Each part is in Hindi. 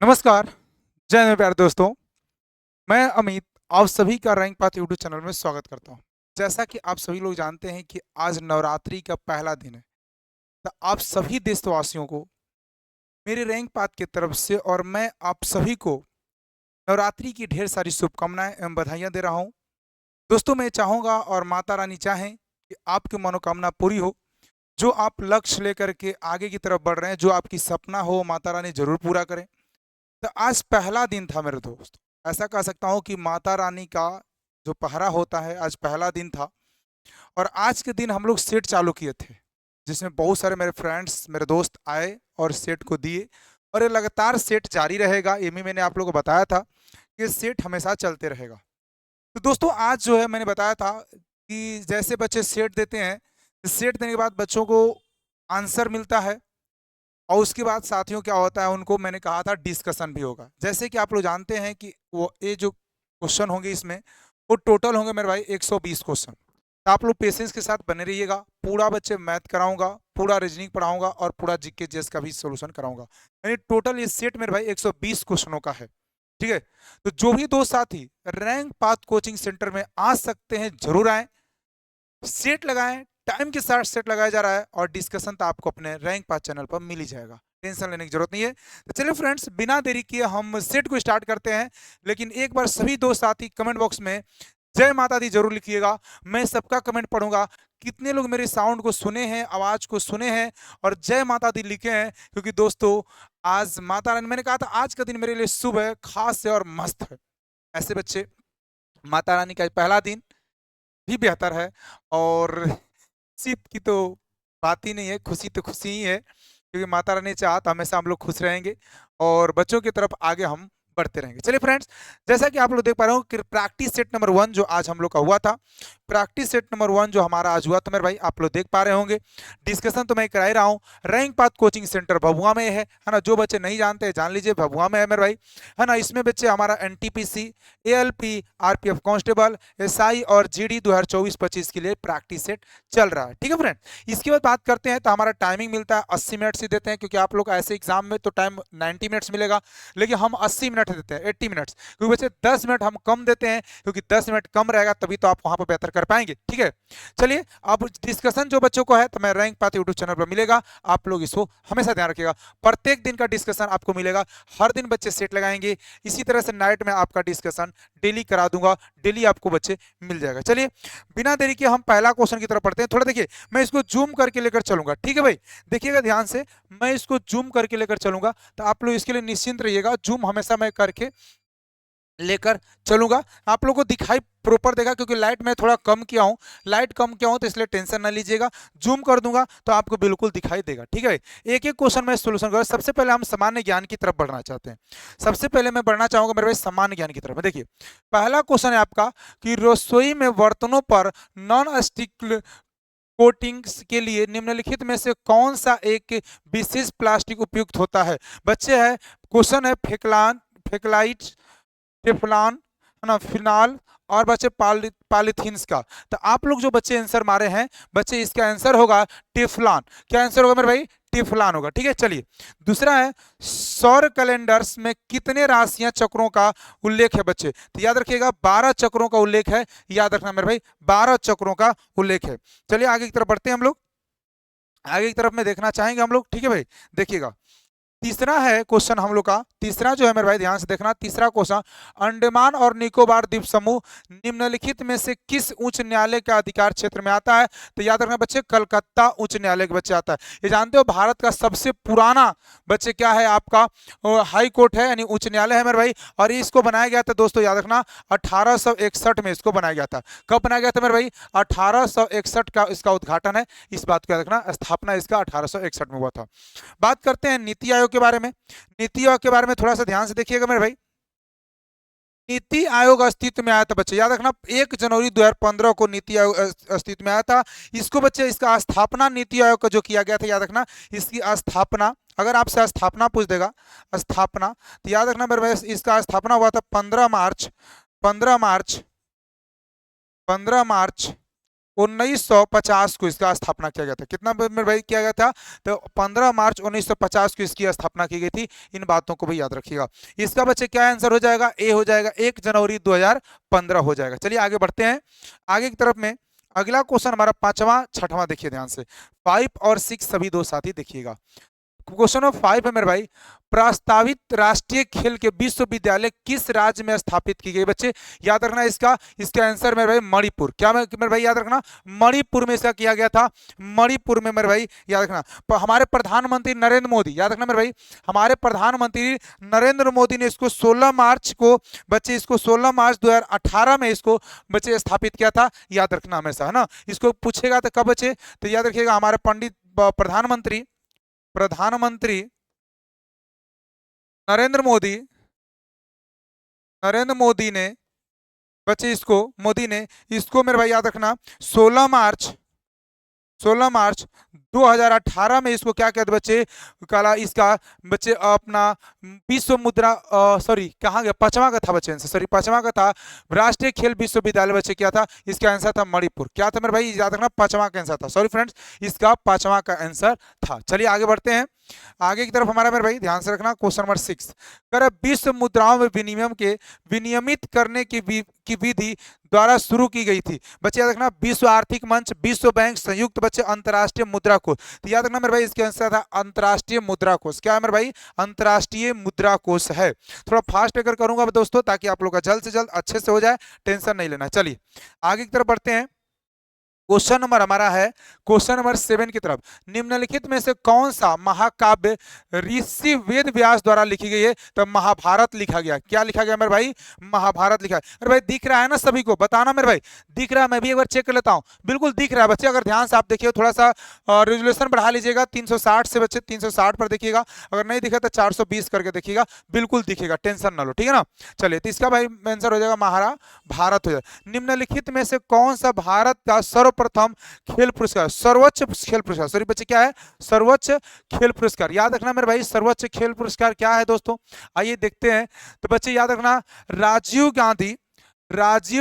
नमस्कार, जय मेरे प्यारे दोस्तों। मैं अमित आप सभी का रैंक पाथ यूट्यूब चैनल में स्वागत करता हूं। जैसा कि आप सभी लोग जानते हैं कि आज नवरात्रि का पहला दिन है, तो आप सभी देशवासियों को मेरे रैंक पाथ की तरफ से और मैं आप सभी को नवरात्रि की ढेर सारी शुभकामनाएं एवं बधाइयां दे रहा हूं। दोस्तों, मैं चाहूँगा और माता रानी चाहें कि आपकी मनोकामना पूरी हो। जो आप लक्ष्य लेकर के आगे की तरफ बढ़ रहे हैं, जो आपकी सपना हो, माता रानी ज़रूर पूरा करें। तो आज पहला दिन था मेरे दोस्त, ऐसा कह सकता हूँ कि माता रानी का जो पहरा होता है आज पहला दिन था। और आज के दिन हम लोग सेट चालू किए थे, जिसमें बहुत सारे मेरे फ्रेंड्स मेरे दोस्त आए और सेट को दिए। और ये लगातार सेट जारी रहेगा, ये भी मैंने आप लोगों को बताया था कि ये सेट हमेशा चलते रहेगा। तो दोस्तों, आज जो है मैंने बताया था कि जैसे बच्चे सेट देते हैं, सेट देने के बाद बच्चों को आंसर मिलता है और उसके बाद साथियों क्या होता है, उनको मैंने कहा था डिस्कशन भी होगा। जैसे कि आप लोग जानते हैं कि वो ये जो क्वेश्चन होंगे इसमें वो टोटल होंगे मेरे भाई 120 क्वेश्चन। तो आप लोग पेशेंस के साथ बने रहिएगा। पूरा बच्चे मैथ कराऊंगा, पूरा रीजनिंग पढ़ाऊंगा और पूरा जीके जेस का भी सोल्यूशन कराऊंगा। यानी टोटल ये सेट मेरे भाई 120 क्वेश्चनों का है। ठीक है, तो जो भी दो साथी रैंक पाथ कोचिंग सेंटर में आ सकते हैं जरूर आए, सेट लगाएं। टाइम के साथ सेट लगाया जा रहा है और डिस्कशन तो आपको अपने रैंक पाथ चैनल पर मिल ही जाएगा, टेंशन लेने की जरूरत नहीं है। तो चलिए फ्रेंड्स, बिना देरी किए हम सेट को स्टार्ट करते हैं। लेकिन एक बार सभी दोस्त साथी कमेंट बॉक्स में जय माता दी जरूर लिखिएगा। मैं सबका कमेंट पढ़ूंगा। कितने लोग मेरे साउंड को सुने हैं, आवाज को सुने हैं और जय माता दी लिखे हैं, क्योंकि दोस्तों आज माता रानी, मैंने कहा था आज का दिन मेरे लिए शुभ है, खास है और मस्त है। ऐसे बच्चे, माता रानी का पहला दिन भी बेहतर है। और खुशी की तो बात ही नहीं है, खुशी तो खुशी ही है, क्योंकि माता रानी चाहा तो हमेशा हम लोग खुश रहेंगे और बच्चों की तरफ आगे हम बढ़ते रहेंगे। चलिए फ्रेंड्स, जैसा कि आप लोग देख पा रहे हो कि प्रैक्टिस सेट नंबर 1 जो आज हम लोग का हुआ था, प्रैक्टिस सेट नंबर 1 जो हमारा आज हुआ, तो मेरे भाई आप लोग देख पा रहे होंगे। डिस्कशन तो मैं करा ही रहा हूँ। Rank path coaching centre Bhabua में है ना। जो बच्चे नहीं जानते जान लीजिए, भभुआ में है मेरे भाई, है ना। इसमें बच्चे हमारा NTPC, ALP, RPF constable, SI और जीडी 2024-25 के लिए प्रैक्टिस सेट चल रहा है। ठीक है फ्रेंड, इसके बाद बात करते हैं। तो हमारा टाइमिंग मिलता है 80 मिनट से देते हैं, क्योंकि आप लोग ऐसे एग्जाम में तो टाइम 90 मिनट्स मिलेगा, लेकिन हम 80 मिनट देते हैं, 80 मिनट्स, क्योंकि वैसे 10 मिनट हम कम देते हैं, क्योंकि 10 मिनट कम रहेगा तभी तो आप वहां पर बेहतर कर पाएंगे। ठीक है, चलिए अब डिस्कशन जो बच्चों को है तो मैं रैंक पाथ यूट्यूब चैनल पर मिलेगा, आप लोग इसको हमेशा ध्यान रखिएगा। प्रत्येक दिन का डिस्कशन आपको मिलेगा, हर दिन बच्चे सेट लगाएंगे। इसी तरह से नाइट में आपका डिस्कशन डेली करा दूंगा, डेली आपको बच्चे मिल जाएगा। चलिए बिना देरी के हम पहला क्वेश्चन की तरफ पढ़ते हैं। थोड़ा देखिए, मैं इसको जूम करके लेकर चलूंगा। ठीक है भाई, देखिएगा ध्यान से, मैं इसको जूम करके लेकर चलूंगा, तो आप लोग इसके लिए निश्चिंत रहिएगा। जूम हमेशा मैं करके लेकर चलूंगा, आप लोगों को दिखाई प्रॉपर देगा, क्योंकि लाइट मैं थोड़ा कम किया हूं, लाइट कम किया हूं तो इसलिए टेंशन ना लीजिएगा। जूम कर दूंगा तो आपको बिल्कुल दिखाई देगा। ठीक है, एक एक क्वेश्चन में सोल्यूशन करूंगा। सबसे पहले हम सामान्य ज्ञान की तरफ बढ़ना चाहते हैं। सबसे पहले मैं बढ़ना चाहूंगा मेरे भाई सामान्य ज्ञान की तरफ। देखिए पहला क्वेश्चन है आपका कि रसोई में बर्तनों पर नॉन स्टिक कोटिंग्स के लिए निम्नलिखित में से कौन सा एक विशेष प्लास्टिक उपयुक्त होता है। बच्चे है, क्वेश्चन है फेकलान, फेकलाइट, टेफ्लॉन, है ना, फिनाल और बच्चे पॉलीथीन्स का। तो आप लोग जो बच्चे आंसर मारे हैं, बच्चे इसका आंसर होगा टेफ्लॉन। क्या आंसर होगा मेरे भाई? टेफ्लॉन होगा। ठीक है, चलिए दूसरा है सौर कैलेंडर्स में कितने राशियां चक्रों का उल्लेख है बच्चे। तो याद रखिएगा 12 चक्रों का उल्लेख है, याद रखना मेरे भाई 12 चक्रों का उल्लेख है। चलिए आगे की तरफ बढ़ते हैं हम लोग, आगे की तरफ में देखना चाहेंगे हम लोग। ठीक है भाई, देखिएगा तीसरा है क्वेश्चन हम लोग का, तीसरा जो है मेरे भाई ध्यान से देखना। तीसरा क्वेश्चन, अंडमान और निकोबार द्वीप समूह निम्नलिखित में से किस उच्च न्यायालय के अधिकार क्षेत्र में आता है। तो याद रखना बच्चे कलकत्ता उच्च न्यायालय के बच्चे आता है। ये जानते हो भारत का सबसे पुराना बच्चे क्या है आपका, हाई कोर्ट है, यानी उच्च न्यायालय है मेरे भाई। और इसको बनाया गया था दोस्तों, याद रखना 1861 में इसको बनाया गया था। कब बनाया गया था मेरे भाई? 1861 का इसका उद्घाटन है, इस बात को याद रखना, स्थापना इसका 1861 में हुआ था। बात करते हैं नीति आयोग के बारे में। नीति आयोग के बारे में थोड़ा सा ध्यान से देखिएगा मेरे भाई। नीति आयोग अस्तित्व में आया था बच्चे, याद रखना 1 जनवरी 2015 को नीति आयोग अस्तित्व में आया था। इसको बच्चे, इसका स्थापना नीति आयोग का जो किया गया था, याद रखना इसकी स्थापना, अगर आपसे स्थापना पूछ देगा, स्थापना, तो याद रखना मेरे भाई इसका स्थापना हुआ था 15 मार्च 15 मार्च 1950 को इसका स्थापना किया गया था। कितना मेरे भाई किया गया था? तो 15 मार्च 1950 को इसकी स्थापना की गई थी। इन बातों को भी याद रखिएगा। इसका बच्चे क्या आंसर हो जाएगा? ए हो जाएगा, 1 जनवरी 2015 हो जाएगा। चलिए आगे बढ़ते हैं आगे की तरफ में। अगला क्वेश्चन हमारा 5वां 6वां देखिए ध्यान से। 5 और 6 सभी दो साथी देखिएगा। क्वेश्चन नंबर 5 है मेरे भाई, प्रस्तावित राष्ट्रीय खेल के विश्वविद्यालय किस राज्य में स्थापित की गई? बच्चे याद रखना इसका आंसर मेरे भाई मणिपुर। क्या मेरे भाई याद रखना? मणिपुर में इसका किया गया था। मणिपुर में मेरे भाई याद रखना। हमारे प्रधानमंत्री नरेंद्र मोदी, याद रखना मेरे भाई, हमारे प्रधानमंत्री नरेंद्र मोदी ने इसको 16 मार्च को बच्चे, इसको 16 मार्च 2018 में इसको बच्चे स्थापित किया था। याद रखना हमेशा, है ना। इसको पूछेगा तो कब बच्चे? तो याद रखिएगा हमारे पंडित प्रधानमंत्री नरेंद्र मोदी ने बच्चे मोदी ने इसको मेरे भाई याद रखना 16 मार्च 2018 में इसको क्या कहते बच्चे? कला इसका बच्चे अपना विश्व मुद्रा सॉरी कहाँ गया? 5वां का था बच्चे, सॉरी 5वां का था। राष्ट्रीय खेल विश्वविद्यालय बच्चे क्या था? इसका आंसर था मणिपुर। क्या था मेरे भाई? याद रखना 5वां का आंसर था। सॉरी फ्रेंड्स, इसका 5वां का आंसर था। चलिए आगे बढ़ते हैं आगे की तरफ। हमारा मेरे भाई ध्यान से रखना क्वेश्चन नंबर 6, कर विश्व मुद्राओं में विनिमय के विनियमित करने की विधि द्वारा शुरू की गई थी। बच्चे याद रखना विश्व आर्थिक मंच, विश्व बैंक, संयुक्त बच्चे अंतर्राष्ट्रीय मुद्रा कोष। तो याद रखना मेरे भाई इसके आंसर था अंतर्राष्ट्रीय मुद्रा कोष। क्या है मेरे भाई? अंतर्राष्ट्रीय मुद्रा कोष है। थोड़ा फास्ट अगर करूंगा दोस्तों ताकि आप लोग का जल्द से जल्द अच्छे से हो जाए, टेंशन नहीं लेना। चलिए आगे की तरफ बढ़ते हैं। क्वेश्चन नंबर हमारा है क्वेश्चन नंबर 7 की तरफ। निम्नलिखित में से कौन सा महाकाव्य ऋषि वेद व्यास द्वारा लिखी गई है? तो महाभारत लिखा गया। क्या लिखा गया मेरे भाई? महाभारत लिखा है। अरे भाई दिख रहा है ना सभी को? बताना मेरे भाई, दिख रहा है? मैं भी एक बार चेक कर लेता हूं। बिल्कुल दिख रहा है बच्चे। अगर ध्यान से आप देखिए, थोड़ा सा रेजोल्यूशन बढ़ा लीजिएगा 360 से बच्चे, 360 पर देखिएगा। अगर नहीं दिखा तो 420 करके देखिएगा, बिल्कुल दिखेगा, टेंशन ना लो, ठीक है ना। चलिए तो इसका भाई आंसर हो जाएगा महाभारत हो जाएगा। निम्नलिखित में से कौन सा भारत का सर्वप्रथम खेल पुरस्कार, सर्वोच्च खेल पुरस्कार, सॉरी बच्चे क्या है? सर्वोच्च खेल पुरस्कार। याद रखना मेरे भाई सर्वोच्च खेल पुरस्कार क्या है दोस्तों? आइए देखते हैं। तो बच्चे याद रखना राजीव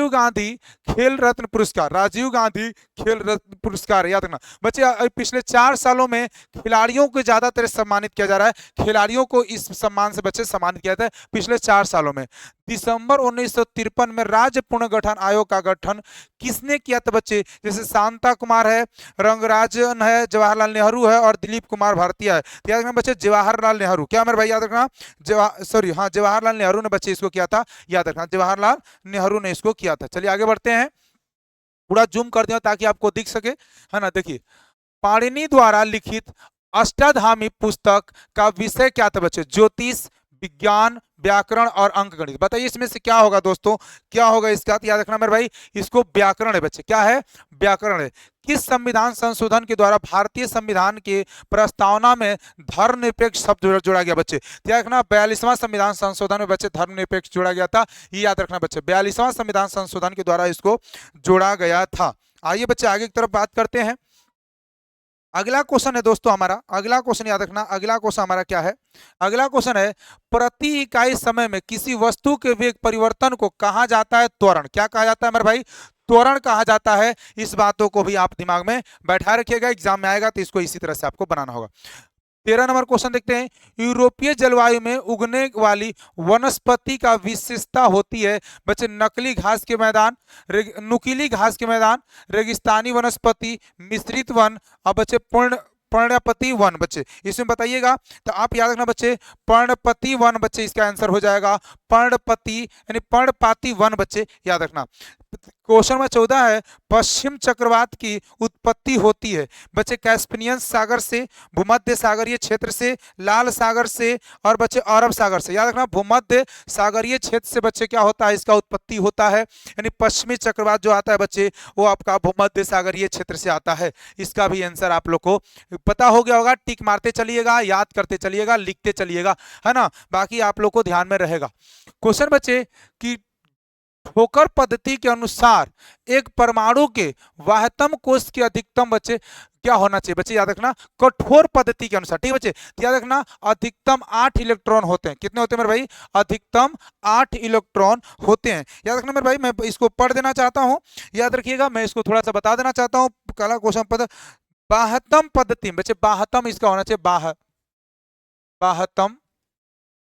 गांधी खेल रत्न पुरस्कार, राजीव गांधी खेल रत्न पुरस्कार। याद रखना बच्चे पिछले 4 सालों में खिलाड़ियों को ज्यादातर सम्मानित किया जा रहा है। खिलाड़ियों को इस सम्मान से बच्चे सम्मानित किया जाता है पिछले 4 सालों में। दिसंबर 1953 में राज्य पुनर्गठन आयोग का गठन किसने किया था बच्चे? जैसे शांता कुमार है, रंगराजन है, जवाहरलाल नेहरू है और दिलीप कुमार भारतीय है। तो याद रखना बच्चे जवाहरलाल नेहरू। क्या मेरे भाई याद रखना? जवाहरलाल नेहरू ने बच्चे इसको किया था। याद रखना जवाहरलाल नेहरू ने इसको किया था। चलिए आगे बढ़ते हैं। पूरा जूम कर दिया ताकि आपको दिख सके, है ना। देखिए पाणिनि द्वारा लिखित अष्टाधामी पुस्तक का विषय क्या था बच्चे? ज्योतिष, विज्ञान, व्याकरण और अंकगणित। बताइए इसमें से क्या होगा दोस्तों? क्या होगा इसका? याद रखना मेरे भाई इसको व्याकरण है बच्चे। क्या है? व्याकरण है। किस संविधान संशोधन के द्वारा भारतीय संविधान के प्रस्तावना में धर्मनिरपेक्ष शब्द जोड़ा गया बच्चे? याद रखना 42वां संविधान संशोधन में बच्चे धर्मनिरपेक्ष जोड़ा गया था। ये याद रखना बच्चे 42वां संविधान संशोधन के द्वारा इसको जोड़ा गया था। आइए बच्चे आगे की तरफ बात करते हैं। अगला क्वेश्चन है दोस्तों हमारा, अगला क्वेश्चन याद रखना, अगला क्वेश्चन हमारा क्या है? अगला क्वेश्चन है प्रति इकाई समय में किसी वस्तु के वेग परिवर्तन को कहा जाता है त्वरण। क्या कहा जाता है मेरे भाई? त्वरण कहा जाता है। इस बातों को भी आप दिमाग में बैठा रखिएगा, एग्जाम में आएगा तो इसको इसी तरह से आपको बनाना होगा। 13 नंबर क्वेश्चन देखते हैं। यूरोपीय जलवायु में उगने वाली वनस्पति का विशेषता होती है बच्चे नकली घास के मैदान, नुकीली घास के मैदान, रेगिस्तानी वनस्पति, मिश्रित वन और बच्चे पर्णपाती वन। बच्चे इसमें बताइएगा। तो आप याद रखना बच्चे पर्णपाती वन बच्चे इसका आंसर हो जाएगा पर्णपाती यानी पर्णपाती वन बच्चे याद रखना। क्वेश्चन नंबर 14 है पश्चिम चक्रवात की उत्पत्ति होती है बच्चे कैस्पियन सागर से, भूमध्य सागरीय क्षेत्र से, लाल सागर से और बच्चे अरब सागर से। याद रखना भूमध्य सागरीय क्षेत्र से बच्चे क्या होता है? इसका उत्पत्ति होता है। यानी पश्चिमी चक्रवात जो आता है बच्चे वो आपका भूमध्य सागरीय क्षेत्र से आता है। इसका भी आंसर आप लोग को पता हो गया होगा। टिक मारते चलिएगा, याद करते चलिएगा, लिखते चलिएगा, है ना। बाकी आप लोग को ध्यान में रहेगा। क्वेश्चन बच्चे कि ठोकर पद्धति के अनुसार एक परमाणु के वाह्यतम कोश की अधिकतम बच्चे क्या होना चाहिए बच्चे, याद रखना कठोर पद्धति के अनुसार, ठीक है बच्चे। तो याद रखना अधिकतम 8 इलेक्ट्रॉन होते हैं। कितने होते हैं मेरे भाई, अधिकतम 8 इलेक्ट्रॉन होते हैं। याद रखना मेरे भाई, मैं इसको पढ़ देना चाहता हूं, याद रखिएगा, मैं इसको थोड़ा सा बता देना चाहता हूं। पहला क्वेश्चन पद बाहतम पद्धति में बच्चे, बाहतम इसका होना चाहिए, बाहतम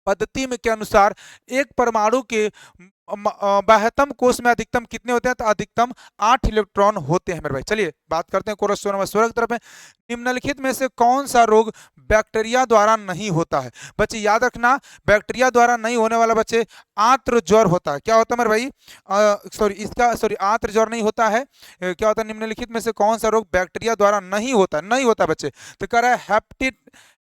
पद्धति में के अनुसार एक परमाणु के बाह्यतम कोश में अधिकतम कितने होते हैं, तो अधिकतम 8 इलेक्ट्रॉन होते हैं मेरे भाई। चलिए बात करते हैं क्वेश्चन नंबर 16 की तरफ में। निम्नलिखित में से कौन सा रोग बैक्टीरिया द्वारा नहीं होता है बच्चे, याद रखना बैक्टीरिया द्वारा नहीं होने वाला बच्चे आंत्र ज्वर होता है। क्या होता है मेरे भाई, आंत्र ज्वर नहीं होता है। क्या होता है, निम्नलिखित में से कौन सा रोग बैक्टीरिया द्वारा नहीं होता बच्चे, तो कह रहा है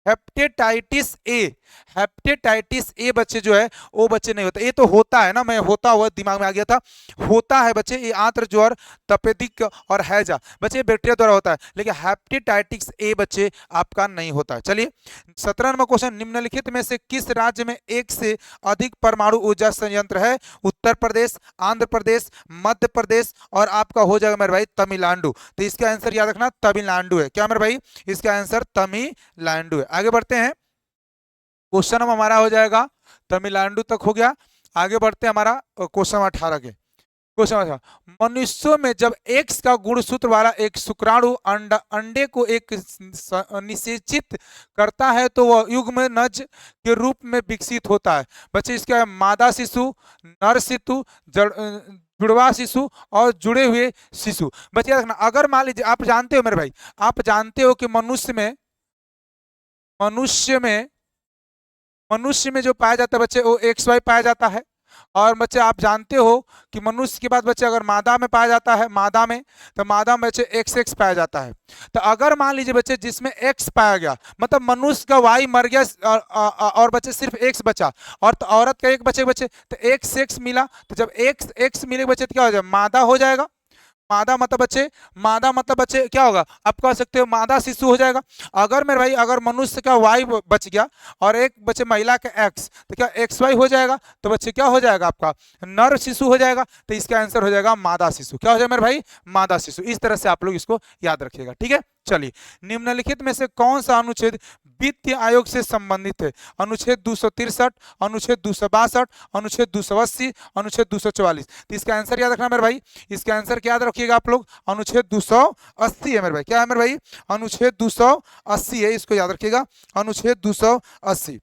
हेपेटाइटिस ए। हेपेटाइटिस ए बच्चे जो है वो बच्चे नहीं होता, ये तो होता है ना, मैं होता हुआ दिमाग में आ गया था, होता है बच्चे ये आंत्र ज्वर, तपेदिक और हैजा बच्चे बैक्टीरिया द्वारा होता है, लेकिन हेपेटाइटिस ए बच्चे आपका नहीं होता है। चलिए 17 नंबर क्वेश्चन, निम्नलिखित में से किस राज्य में एक से अधिक परमाणु ऊर्जा संयंत्र है, उत्तर प्रदेश, आंध्र प्रदेश, मध्य प्रदेश और आपका हो जाएगा मेरे भाई तमिलनाडु। तो इसका आंसर याद रखना तमिलनाडु है। क्या मेरे भाई, इसका आंसर तमिलनाडु है। आगे बढ़ते हैं, क्वेश्चन हमारा हो जाएगा तमिलनाडु तक हो गया। आगे बढ़ते हैं हमारा क्वेश्चन 18 के। क्वेश्चन 18, मनुष्यों में जब एक्स का गुणसूत्र वाला एक शुक्राणु अंडे को एक निषेचित करता है तो वह युग्मनज के रूप में विकसित होता है बच्चे। इसका मादा शिशु, नर शिशु, जुड़वा शिशु और जुड़े हुए शिशु बच्चे। रखना अगर मान लीजिए, आप जानते हो मेरे भाई, आप जानते हो कि मनुष्य में जो पाया जाता है बच्चे वो XY पाया जाता है। और बच्चे आप जानते हो कि मनुष्य के बाद बच्चे अगर मादा में पाया जाता है, तो मादा में बच्चे XX पाया जाता है। तो अगर मान लीजिए बच्चे जिसमें X पाया गया, मतलब मनुष्य का Y मर गया और बच्चे सिर्फ X बचा, और तो औरत का एक बच्चे तो XX मिला, तो जब X मिले बच्चे तो क्या हो जाएगा, मादा हो जाएगा। मादा मतलब बच्चे क्या होगा, आप कह सकते हो मादा शिशु हो जाएगा। अगर मेरे भाई अगर मनुष्य का Y बच गया और एक बच्चे महिला का X, तो क्या XY हो जाएगा, तो बच्चे क्या हो जाएगा, आपका नर शिशु हो जाएगा। तो इसका आंसर हो जाएगा मादा शिशु। क्या हो जाएगा मेरे भाई, मादा शिशु। इस तरह से आप लोग इसको याद रखिएगा, ठीक है। चलिए, निम्नलिखित में से कौन सा अनुच्छेद वित्त आयोग से संबंधित है, अनुच्छेद 263, अनुच्छेद 262, अनुच्छेद 280, अनुच्छेद 244। तो इसका आंसर याद रखना मेरे भाई, इसका आंसर क्या याद रखिएगा आप लोग, अनुच्छेद 280 है मेरे भाई। क्या है मेरे भाई, अनुच्छेद 280 है, इसको याद रखिएगा, अनुच्छेद 280।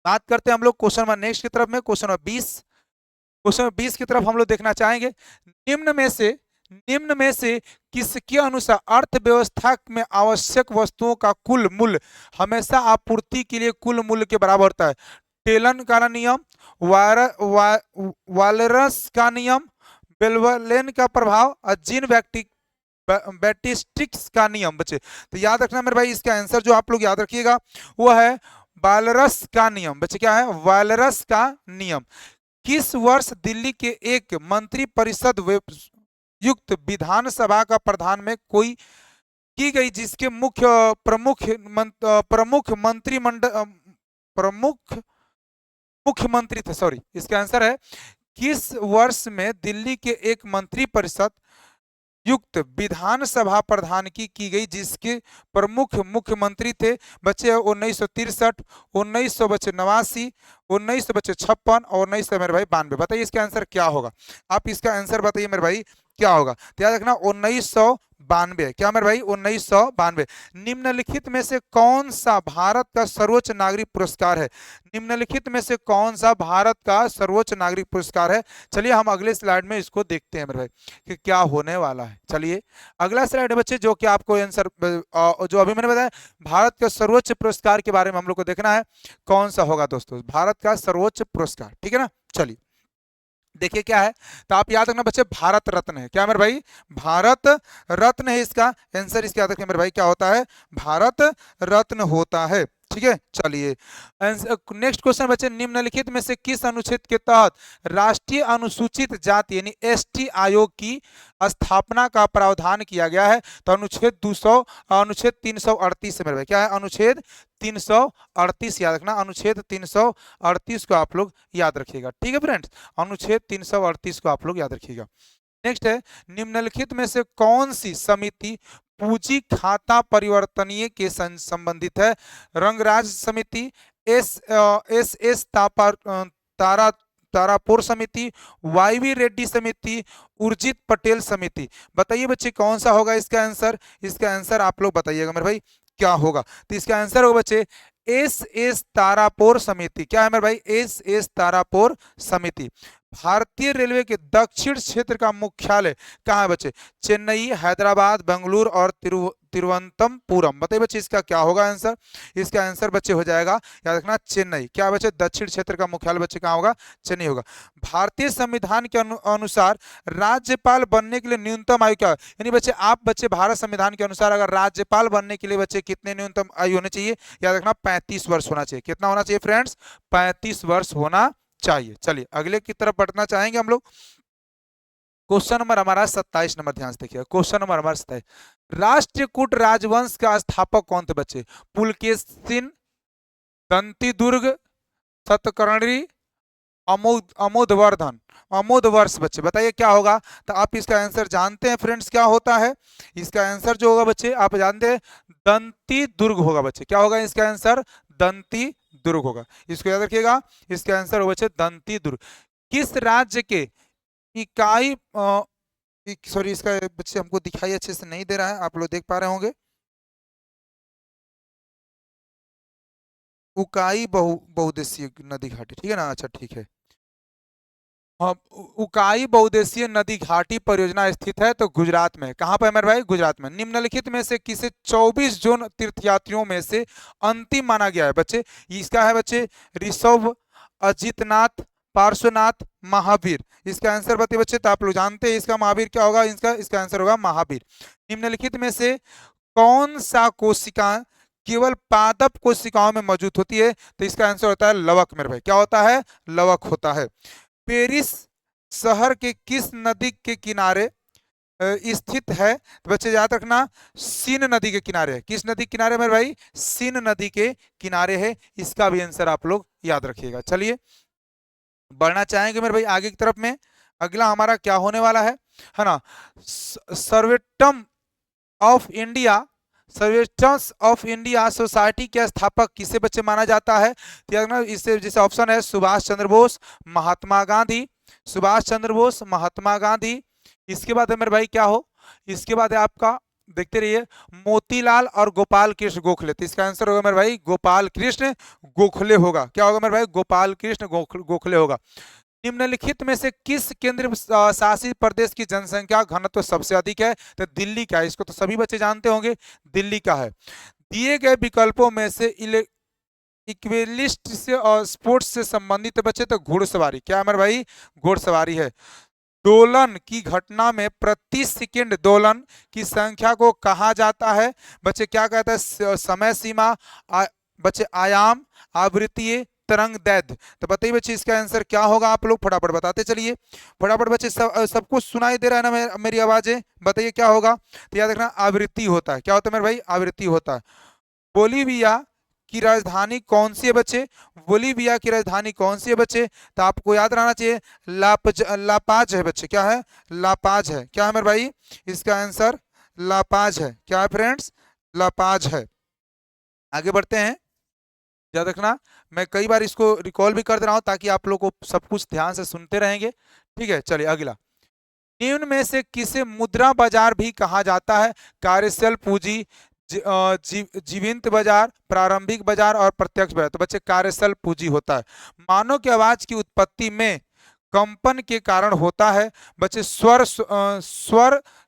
बात करते हैं हम लोग क्वेश्चन नंबर नेक्स्ट की तरफ में, क्वेश्चन नंबर 20। क्वेश्चन नंबर 20 की तरफ हम लोग देखना चाहेंगे, निम्न में से किसके अनुसार अर्थव्यवस्था में आवश्यक वस्तुओं का कुल मूल्य हमेशा आपूर्ति के लिए कुल मूल्य के बराबर होता है। टेलन का नियम, वालरस का नियम, बेल्वलेन का प्रभाव और जीन बैटिस्टिक्स का नियम बच्चे। तो याद रखना मेरे भाई, इसका आंसर जो आप लोग याद रखिएगा वो है वालरस का नियम बच्चे। क्या है, वालरस का नियम। किस वर्ष दिल्ली के एक मंत्री परिषद युक्त विधानसभा का प्रधान में कोई की गई, जिसके मुख्यमंत्री थे, सॉरी, इसका आंसर है किस वर्ष में दिल्ली के एक मंत्री परिषद युक्त विधानसभा प्रधान की गई, जिसके प्रमुख मुख्यमंत्री थे बच्चे 1963, 1989, 1956 और 1992। बताइए इसका आंसर क्या होगा, आप इसका आंसर बताइए मेरे भाई क्या होगा। तो याद रखना 1992। क्या मेरे भाई, 1992। निम्नलिखित में से कौन सा भारत का सर्वोच्च नागरिक पुरस्कार है, निम्नलिखित में से कौन सा भारत का सर्वोच्च नागरिक पुरस्कार है। चलिए हम अगले स्लाइड में इसको देखते हैं मेरे भाई कि क्या होने वाला है। चलिए अगला स्लाइड है बच्चे, जो कि आपको आंसर जो अभी मैंने बताया भारत के सर्वोच्च पुरस्कार के बारे में हम लोग को देखना है कौन सा होगा दोस्तों, भारत का सर्वोच्च पुरस्कार, ठीक है ना। चलिए देखिए क्या है, तो आप याद रखना बच्चे भारत रत्न है। क्या मेरे भाई, भारत रत्न है इसका आंसर। इसका याद रखना मेरे भाई क्या होता है, भारत रत्न होता है, ठीक है। चलिए नेक्स्ट क्वेश्चन बच्चे, निम्नलिखित में से किस अनुच्छेद के तहत राष्ट्रीय अनुसूचित जाति यानी ST आयोग की स्थापना का प्रावधान किया गया है। तो अनुच्छेद 338 से मेरे भाई। क्या है, अनुच्छेद 338 याद रखना, अनुच्छेद 338 को आप लोग याद रखिएगा, ठीक है फ्रेंड्स, अनुच्छेद 338 को आप लोग याद रखिएगा। नेक्स्ट है, निम्नलिखित में से कौन सी समिति पूंजी खाता परिवर्तनीय के संबंधित है? रंगराज समिति, एस तारा तारापुर समिति, वाईवी रेड्डी समिति, उर्जित पटेल समिति। बताइए बच्चे कौन सा होगा इसका आंसर? इसका आंसर आप लोग बताइएगा मेरे भाई क्या होगा। तो इसका आंसर होगा बच्चे एस तारापुर समिति। क्या है मेरे भाई? एस तारापुर समिति। भारतीय रेलवे के दक्षिण क्षेत्र का मुख्यालय कहाँ है बच्चे? चेन्नई, हैदराबाद, बेंगलुरु और तिरुवनंतपुरम। बताइए बच्चे इसका क्या होगा आंसर? इसका आंसर बच्चे हो जाएगा, याद रखना, चेन्नई। क्या बच्चे? दक्षिण क्षेत्र का मुख्यालय बच्चे कहाँ होगा? चेन्नई होगा। भारतीय संविधान के अनुसार राज्यपाल बनने के लिए न्यूनतम आयु क्या है? यानी बच्चे आप बच्चे भारत संविधान के अनुसार अगर राज्यपाल बनने के लिए बच्चे कितने न्यूनतम आयु होनी चाहिए? याद रखना 35 वर्ष होना चाहिए। कितना होना चाहिए फ्रेंड्स? 35 वर्ष होना चाहिए। चलिए अगले की तरफ बढ़ना चाहेंगे हम लोग। क्वेश्चन नंबर हमारा 27 नंबर, ध्यान से देखिए। क्वेश्चन नंबर हमारा 27, राष्ट्रकूट राजवंश का स्थापक कौन थे बच्चे? पुलकेशिन, दंतिदुर्ग, सतकर्णी, अमोधवर्धन, अमोधवर्ष। बच्चे बताइए क्या होगा? तो आप इसका आंसर जानते हैं फ्रेंड्स क्या होता है? इसका आंसर जो होगा बच्चे आप जानते हैं, दंतिदुर्ग होगा बच्चे। क्या होगा इसका आंसर? दंतिदुर्ग होगा। इसको याद रखिएगा, इसका आंसर होगा बच्चे दंतिदुर्ग। किस राज्य के इकाई सॉरी इसका बच्चे हमको दिखाई अच्छे से नहीं दे रहा है, आप लोग देख पा रहे होंगे। उकाई बहुउद्देशीय नदी घाटी, ठीक है ना? अच्छा ठीक है। उकाई बहुउद्देशीय नदी घाटी परियोजना स्थित है तो गुजरात में। कहां पर है मेरे भाई? गुजरात में। निम्नलिखित में से किसे 24 जोन तीर्थयात्रियों में से अंतिम माना गया है बच्चे? इसका है बच्चे ऋषभ, अजितनाथ, पार्श्वनाथ, महावीर। इसका आंसर बताइए बच्चे। तो आप लोग जानते हैं इसका महावीर क्या होगा? इसका आंसर होगा महावीर। निम्नलिखित में से कौन सा कोशिका केवल पादप कोशिकाओं में मौजूद होती है? तो इसका आंसर होता है लवक मेरे भाई। क्या होता है? लवक होता है। पेरिस शहर के किस नदी के किनारे स्थित है? तो बच्चे याद रखना सीन नदी के किनारे है। किस नदी के किनारे मेरे भाई? सीन नदी के किनारे है। इसका भी आंसर आप लोग याद रखिएगा। चलिए बढ़ना चाहेंगे मेरे भाई आगे की तरफ में। अगला हमारा क्या होने वाला है ना? Servants of India, servants of India society के स्थापक किसे बच्चे माना जाता है? तो इससे जैसे ऑप्शन है सुभाष चंद्र बोस, महात्मा गांधी, सुभाष चंद्र बोस, महात्मा गांधी। इसके बाद है मेरे भाई क्या हो? इसके बाद है आपका, देखते रहिए, मोतीलाल और गोपाल कृष्ण गोखले। तो इसका आंसर होगा मेरे भाई गोपाल कृष्ण गोखले होगा। क्या होगा मेरे भाई? गोपाल कृष्ण गोखले होगा। निम्नलिखित में से किस केंद्र शासित प्रदेश की जनसंख्या घनत्व सबसे अधिक है? तो दिल्ली का है। इसको तो सभी बच्चे जानते होंगे, दिल्ली का है। दिए गए विकल्पों में से इक्विलिस्ट से और स्पोर्ट्स से संबंधित बच्चे तो घुड़सवारी। क्या मेरे भाई? घुड़सवारी है। दोलन की घटना में प्रति सेकंड दोलन की संख्या को कहा जाता है बच्चे? क्या कहता है? समय सीमा, बच्चे आयाम, आवृत्तीय, तरंग दैर्ध्य। तो बताइए बच्चे इसका आंसर क्या होगा? आप लोग फटाफट बताते चलिए। फटाफट बच्चे सबको सुनाई दे रहा है ना मेरी आवाजें? बताइए क्या होगा? तो याद रखना आवृत्ति होता है। क्या होता है मेरे भाई? आवृत्ति होता है। बोलीविया की राजधानी कौन सी है बच्चे? बोलीविया की राजधानी कौन सी है बच्चे? तो आपको याद रहना चाहिए लापाज है बच्चे। क्या है? लापाज है। क्या है मेरे भाई? इसका आंसर लापाज है। क्या है फ्रेंड्स? लापाज है। आगे बढ़ते हैं। याद रखना मैं कई बार इसको रिकॉल भी कर दे रहा हूं ताकि आप लोग को सब कुछ ध्यान से सुनते रहेंगे। ठीक है चलिए अगला। निम्न में से किसे मुद्रा बाजार भी कहा जाता है? कार्यशील पूंजी, जीवित बाजार, प्रारंभिक बाजार और प्रत्यक्ष बाजार। तो बच्चे कार्यशील पूंजी होता है। मानव की आवाज की उत्पत्ति में कंपन के कारण होता है बच्चे स्वर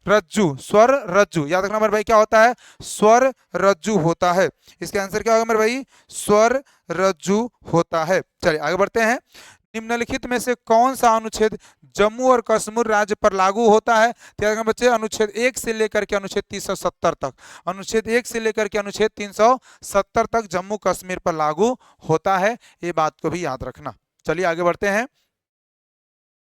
रज्जु। याद रखना मेरे भाई क्या होता है? स्वर रज्जु होता है। इसका आंसर क्या होगा मेरे भाई? स्वर रज्जु होता है। चलिए आगे बढ़ते हैं। निम्नलिखित में से कौन सा अनुच्छेद जम्मू और कश्मीर राज्य पर लागू होता है? तो बच्चे अनुच्छेद 1 से लेकर के अनुच्छेद 370 तक, अनुच्छेद 1 से लेकर के अनुच्छेद 370 तक जम्मू कश्मीर पर लागू होता है। ये बात को भी याद रखना। चलिए आगे बढ़ते हैं।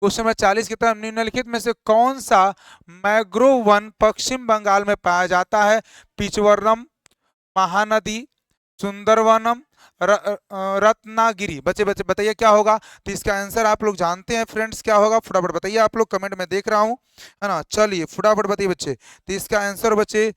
क्वेश्चन नंबर 40 की तरफ। निम्नलिखित में से कौन सा मैंग्रोव वन पश्चिम बंगाल में पाया जाता है? पिचवरम, महानदी, सुंदरवनम, रत्नागिरी। बच्चे बच्चे बताइए क्या होगा। तो इसका आंसर आप लोग जानते हैं फ्रेंड्स, क्या होगा फटाफट बताइए। आप लोग कमेंट में देख रहा हूं, है ना। चलिए फटाफट बताइए बच्चे। तो इसका आंसर बच्चे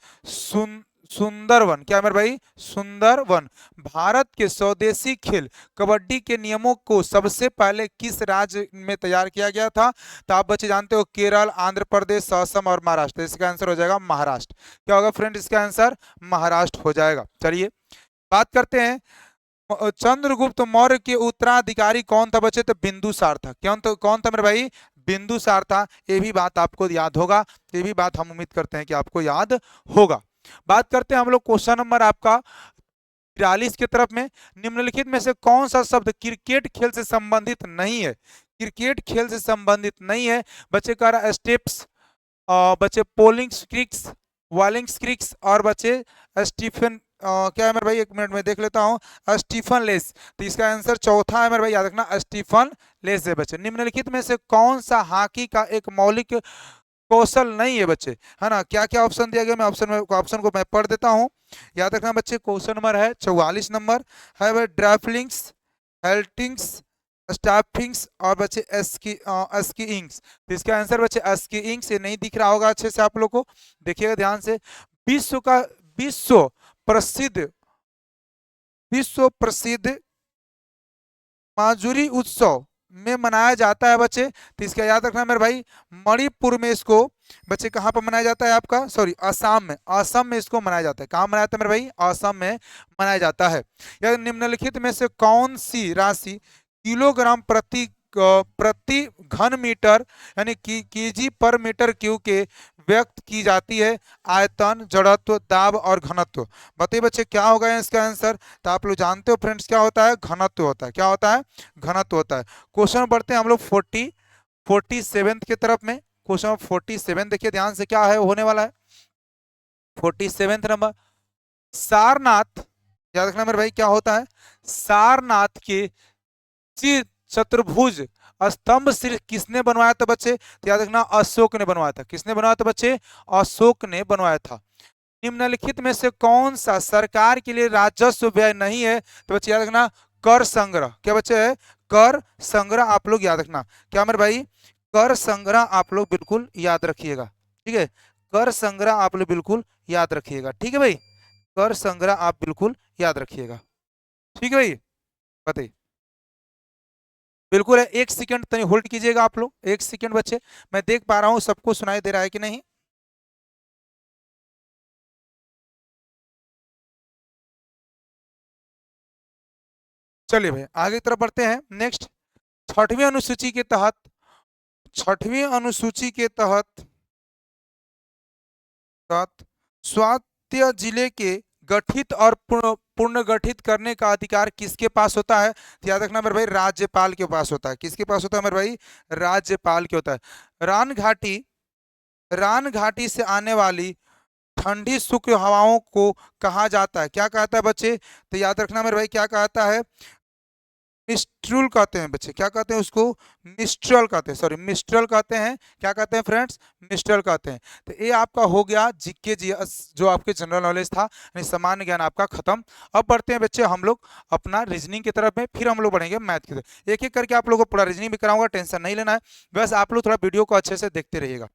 सुंदरवन। क्या मेरे भाई, सुंदरवन। भारत के स्वदेशी खेल कबड्डी के नियमों को सबसे पहले किस राज्य में तैयार किया गया था। तो आप बच्चे जानते हो केरल, आंध्र प्रदेश, असम और महाराष्ट्र। इसका आंसर हो जाएगा महाराष्ट्र। क्या होगा फ्रेंड, इसका आंसर महाराष्ट्र हो जाएगा। चलिए बात करते हैं, चंद्रगुप्त मौर्य के उत्तराधिकारी कौन था बच्चे। तो बिंदुसार था। कौन था मेरे भाई, बिंदुसार था। ये भी बात आपको याद होगा, ये भी बात हम उम्मीद करते हैं कि आपको याद होगा। बात करते हैं हम लोग क्वेश्चन नंबर आपका 43 की तरफ में। निम्नलिखित में से कौन सा शब्द क्रिकेट खेल से संबंधित नहीं है। क्रिकेट खेल से संबंधित नहीं है। बच्चे कह रहा है स्टेप्स, बच्चे पोलिंग स्क्रिक्स, वॉलिंग स्क्रिक्स और बच्चे स्टीफन, क्या है मेरे भाई, एक मिनट में देख लेता हूं, स्टीफन लेस। तो इसका आंसर चौथा है मेरे भाई, याद रखना स्टीफन लेस है बच्चे। निम्नलिखित में से कौन सा हॉकी का एक मौलिक कौशल नहीं है बच्चे, है ना। क्या क्या ऑप्शन दिया गया, मैं ऑप्शन को मैं पढ़ देता हूं, याद रखना बच्चे। क्वेश्चन नंबर है 44 नंबर है वह ड्राफ्लिंग्स, हेल्टिंग्स, स्टाफिंग्स और बच्चे स्कीइंग्स। तो इसका आंसर बच्चे स्कीइंग्स। ये नहीं दिख रहा होगा अच्छे से आप लोग को, देखिएगा ध्यान से। विश्व का विश्व प्रसिद्ध विश्व प्रसिद्ध माजुरी उत्सव में मनाया जाता है बच्चे। तो इसका याद रखना मेरे भाई, मणिपुर में इसको बच्चे कहाँ पर मनाया जाता है आपका, सॉरी असम में। असम में इसको मनाया जाता है। कहाँ मनाया जाता है मेरे भाई, असम में मनाया जाता है। यह निम्नलिखित में से कौन सी राशि किलोग्राम प्रति घन मीटर यानी केजी पर मीटर क्यूब के व्यक्त की जाती है। आयतन, जड़त्व, दाब और घनत्व। बताइए बच्चे क्या होगा इसका आंसर। तो आप लोग जानते हो फ्रेंड्स क्या होता है, घनत्व होता है। क्या होता है, घनत्व होता है। क्वेश्चन बढ़ते हैं हम लोग 47 की तरफ में। क्वेश्चन 47 देखिए ध्यान से, क्या है होने वाला है 47 नंबर। सारनाथ, याद रखना मेरे भाई, क्या होता है, सारनाथ के श्री चतुर्भुज स्तंभ सिर्फ किसने बनवाया था बच्चे। तो याद रखना अशोक ने बनवाया था। किसने बनवाया था बच्चे, अशोक ने बनवाया था। निम्नलिखित में से कौन सा सरकार के लिए राजस्व व्यय नहीं है। तो बच्चे याद रखना कर संग्रह। क्या बच्चे है, कर संग्रह। आप लोग याद रखना, क्या मेरे भाई, कर संग्रह आप लोग बिल्कुल याद रखिएगा। ठीक है, कर संग्रह आप लोग बिल्कुल याद रखिएगा। ठीक है भाई, कर संग्रह आप बिल्कुल याद रखिएगा। ठीक है भाई, बताइए। बिल्कुल है, एक सेकंड तनी होल्ड कीजिएगा आप लोग, एक सेकंड बच्चे। मैं देख पा रहा हूं सबको सुनाई दे रहा है कि नहीं। चलिए भाई आगे की तरफ बढ़ते हैं। नेक्स्ट, छठवीं अनुसूची के तहत, छठवीं अनुसूची के तहत तहत स्वायत्त जिले के गठित और पुनर्गठित करने का अधिकार किसके पास होता है। तो याद रखना मेरे भाई, राज्यपाल के पास होता है। किसके पास होता है मेरे भाई, राज्यपाल के होता है। रान घाटी, रान घाटी से आने वाली ठंडी शुष्क हवाओं को कहा जाता है, क्या कहता है बच्चे। तो याद रखना मेरे भाई, क्या कहता है, मिस्ट्रल कहते हैं बच्चे। क्या कहते हैं उसको, मिस्ट्रल कहते हैं, सॉरी मिस्ट्रल कहते हैं। क्या कहते हैं फ्रेंड्स, मिस्ट्रल कहते हैं। तो ये आपका हो गया जीके जी, जो आपके जनरल नॉलेज था, यानी सामान्य ज्ञान आपका खत्म। अब बढ़ते हैं बच्चे हम लोग अपना रीजनिंग की तरफ में, फिर हम लोग बढ़ेंगे मैथ की तरफ। एक एक करके आप लोगों को पूरा रीजनिंग भी कराऊंगा, टेंशन नहीं लेना है। बस आप लोग थोड़ा वीडियो को अच्छे से देखते रहिएगा।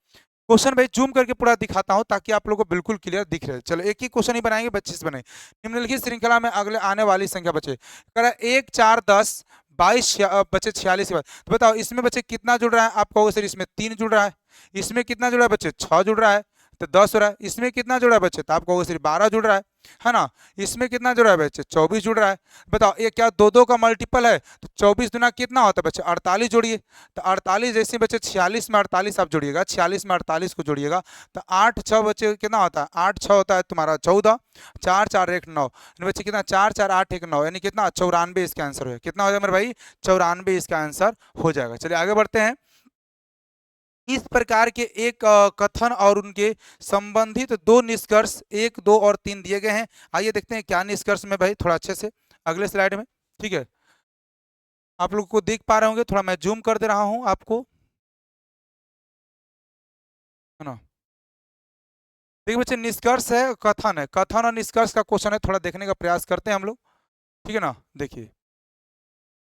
क्वेश्चन भाई जूम करके पूरा दिखाता हूं ताकि आप लोगों को बिल्कुल क्लियर दिख रहे। चलो एक ही क्वेश्चन ही बनाएंगे, 25 बनाए। निम्नलिखित श्रृंखला में अगले आने वाली संख्या बचे, कह रहा है 1 4 10 22 बचे 46 के बाद। तो बताओ इसमें बच्चे कितना जुड़ रहा है। आप कहोगे सर इसमें 3 जुड़ रहा है। इसमें कितना जुड़ा है बच्चे, 6 जुड़ रहा है। तो 10 हो रहा है। इसमें कितना जुड़ा है बच्चे, तो आप कहोगे सर 12 जुड़ रहा है ना। इसमें कितना जुड़ा है बच्चे, 24 जुड़ रहा है। बताओ ये क्या दो दो का मल्टीपल है। तो 24 दुना कितना होता है बच्चे, 48 जोड़िए। तो 48 जैसे बच्चे 46 में 48 आप जोड़िएगा, 46 में 48 को जोड़िएगा। तो 8 6 बच्चे कितना होता है, 8 6 होता है तुम्हारा 14, 4 4 1 9 बच्चे कितना, 4 4 8 1 9 यानी कितना 94 इसका आंसर हो। कितना हो जाएगा मेरे भाई, 94 इसका आंसर हो जाएगा। चलिए आगे बढ़ते हैं। इस प्रकार के एक कथन और उनके संबंधित दो निष्कर्ष 1 2 और 3 दिए गए हैं। आइए देखते हैं क्या निष्कर्ष में भाई, थोड़ा अच्छे से अगले स्लाइड में। ठीक है, आप लोग को देख पा रहे होंगे, थोड़ा मैं जूम कर दे रहा हूं आपको, है ना। देखिए बच्चे, निष्कर्ष है, कथन है, कथन और निष्कर्ष का क्वेश्चन है, थोड़ा देखने का प्रयास करते हैं हम लोग, ठीक है ना। देखिए,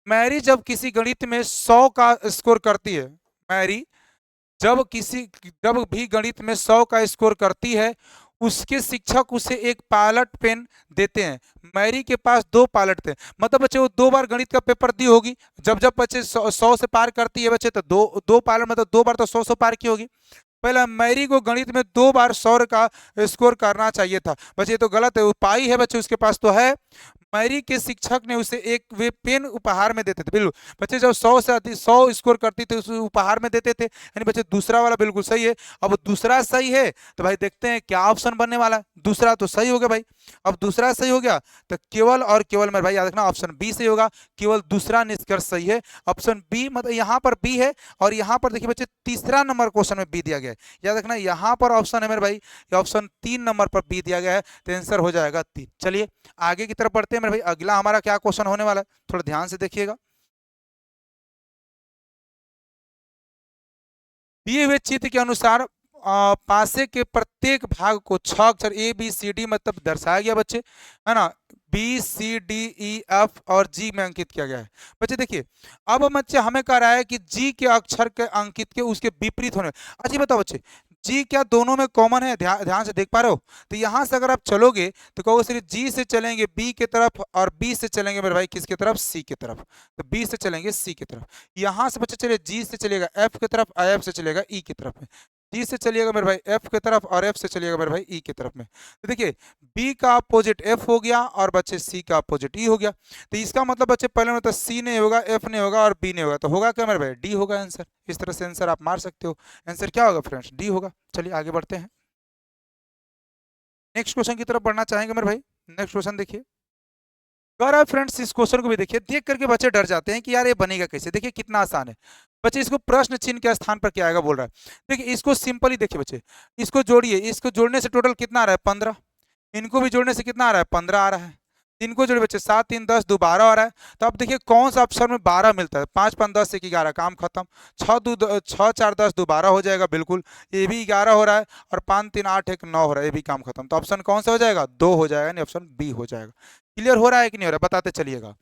मैरी जब किसी गणित में 100 का स्कोर करती है, मैरी जब भी गणित में 100 का स्कोर करती है, उसके शिक्षक उसे एक पायलट पेन देते हैं। मैरी के पास 2 पायलट थे, मतलब बच्चे वो 2 बार गणित का पेपर दी होगी। जब जब बच्चे 100 से पार करती है बच्चे, तो दो दो पायलट, मतलब 2 बार तो 100 पार की होगी। पहला, मैरी को गणित में 2 बार 100 का स्कोर करना चाहिए था। बच्चे ये तो गलत है, वो पाई है बच्चे, उसके पास तो है। मैरी के शिक्षक ने उसे एक वे पेन उपहार में देते थे। बिल्कुल बच्चे, जब 100 से अधिक 100 स्कोर करती थे उसे उपहार में देते थे, यानी बच्चे दूसरा वाला बिल्कुल सही है। अब दूसरा सही है तो भाई देखते हैं क्या ऑप्शन बनने वाला है। दूसरा तो सही हो गया भाई। अब दूसरा सही हो गया तो केवल और केवल मेरे भाई याद रखना ऑप्शन बी सही होगा, केवल दूसरा निष्कर्ष सही है। ऑप्शन बी, मतलब यहाँ पर बी है और यहाँ पर देखिए बच्चे तीसरा नंबर क्वेश्चन में बी दिया गया है। याद रखना यहाँ पर ऑप्शन है मेरे भाई, ऑप्शन 3 नंबर पर बी दिया गया है, तो आंसर हो जाएगा 3। चलिए आगे की तरफ बढ़ते हैं मेरे भाई। अगला हमारा क्या क्वेश्चन होने वाला है, थोड़ा ध्यान से देखिएगा। दिए हुए चित्र के अनुसार पासे के प्रत्येक भाग को 6 अक्षर ए बी सी डी मतलब दर्शाया गया बच्चे, है ना। B C D E F और जी में अंकित किया गया है। बच्चे देखिए, अब बच्चे हमें कह रहा है कि जी के अक्षर के अंकित के उसके विपरीत होने। अच्छा बताओ बच्चे, जी क्या दोनों में कॉमन है? ध्यान से देख पा रहे हो? तो यहाँ से अगर आप चलोगे तो कहोगे सिर्फ जी से चलेंगे बी की तरफ और बी से चलेंगे मेरे भाई किसकी तरफ? सी की तरफ। तो बी से चलेंगे सी की तरफ। यहाँ से बच्चे चलिए जी से चलेगा एफ की तरफ, एफ से चलेगा ई की तरफ में। जी से चलिएगा मेरे भाई एफ की तरफ और एफ से चलिएगा मेरे भाई ई की तरफ में। तो देखिए, बी का अपोजिट एफ हो गया और बच्चे सी का अपोजिट ई हो गया। तो इसका मतलब बच्चे पहले मतलब सी नहीं होगा, एफ नहीं होगा और बी नहीं होगा, तो होगा क्या मेरे भाई? डी होगा आंसर। इस तरह से आंसर आप मार सकते हो। आंसर क्या होगा फ्रेंड्स? डी होगा। चलिए आगे बढ़ते हैं, नेक्स्ट क्वेश्चन की तरफ बढ़ना चाहेंगे मेरे भाई। नेक्स्ट क्वेश्चन देखिए, अगर आप फ्रेंड्स इस क्वेश्चन को भी देखिए, देख करके बच्चे डर जाते हैं कि यार ये बनेगा कैसे। देखिए कितना आसान है बच्चे, इसको प्रश्न चिन्ह के स्थान पर क्या आएगा बोल रहा है। देखिए इसको सिंपली देखिए बच्चे, इसको जोड़िए, इसको जोड़ने से टोटल कितना आ रहा है? 15। इनको भी जोड़ने से कितना आ रहा है? 15 आ रहा है। इनको जोड़े बच्चे 7 3 10 2 12 आ रहा है। तो अब देखिए कौन सा ऑप्शन में 12 मिलता है? 5 5 10 1 11, काम खत्म। 6 4 10 2 12 हो जाएगा, बिल्कुल ये भी 11 हो रहा है। और 5 3 8 1 9 हो रहा है, ये भी काम खत्म। तो ऑप्शन कौन सा हो जाएगा? 2 हो जाएगा, नहीं ऑप्शन बी हो जाएगा। क्लियर हो रहा है कि नहीं हो रहा है? बताते चलिएगा।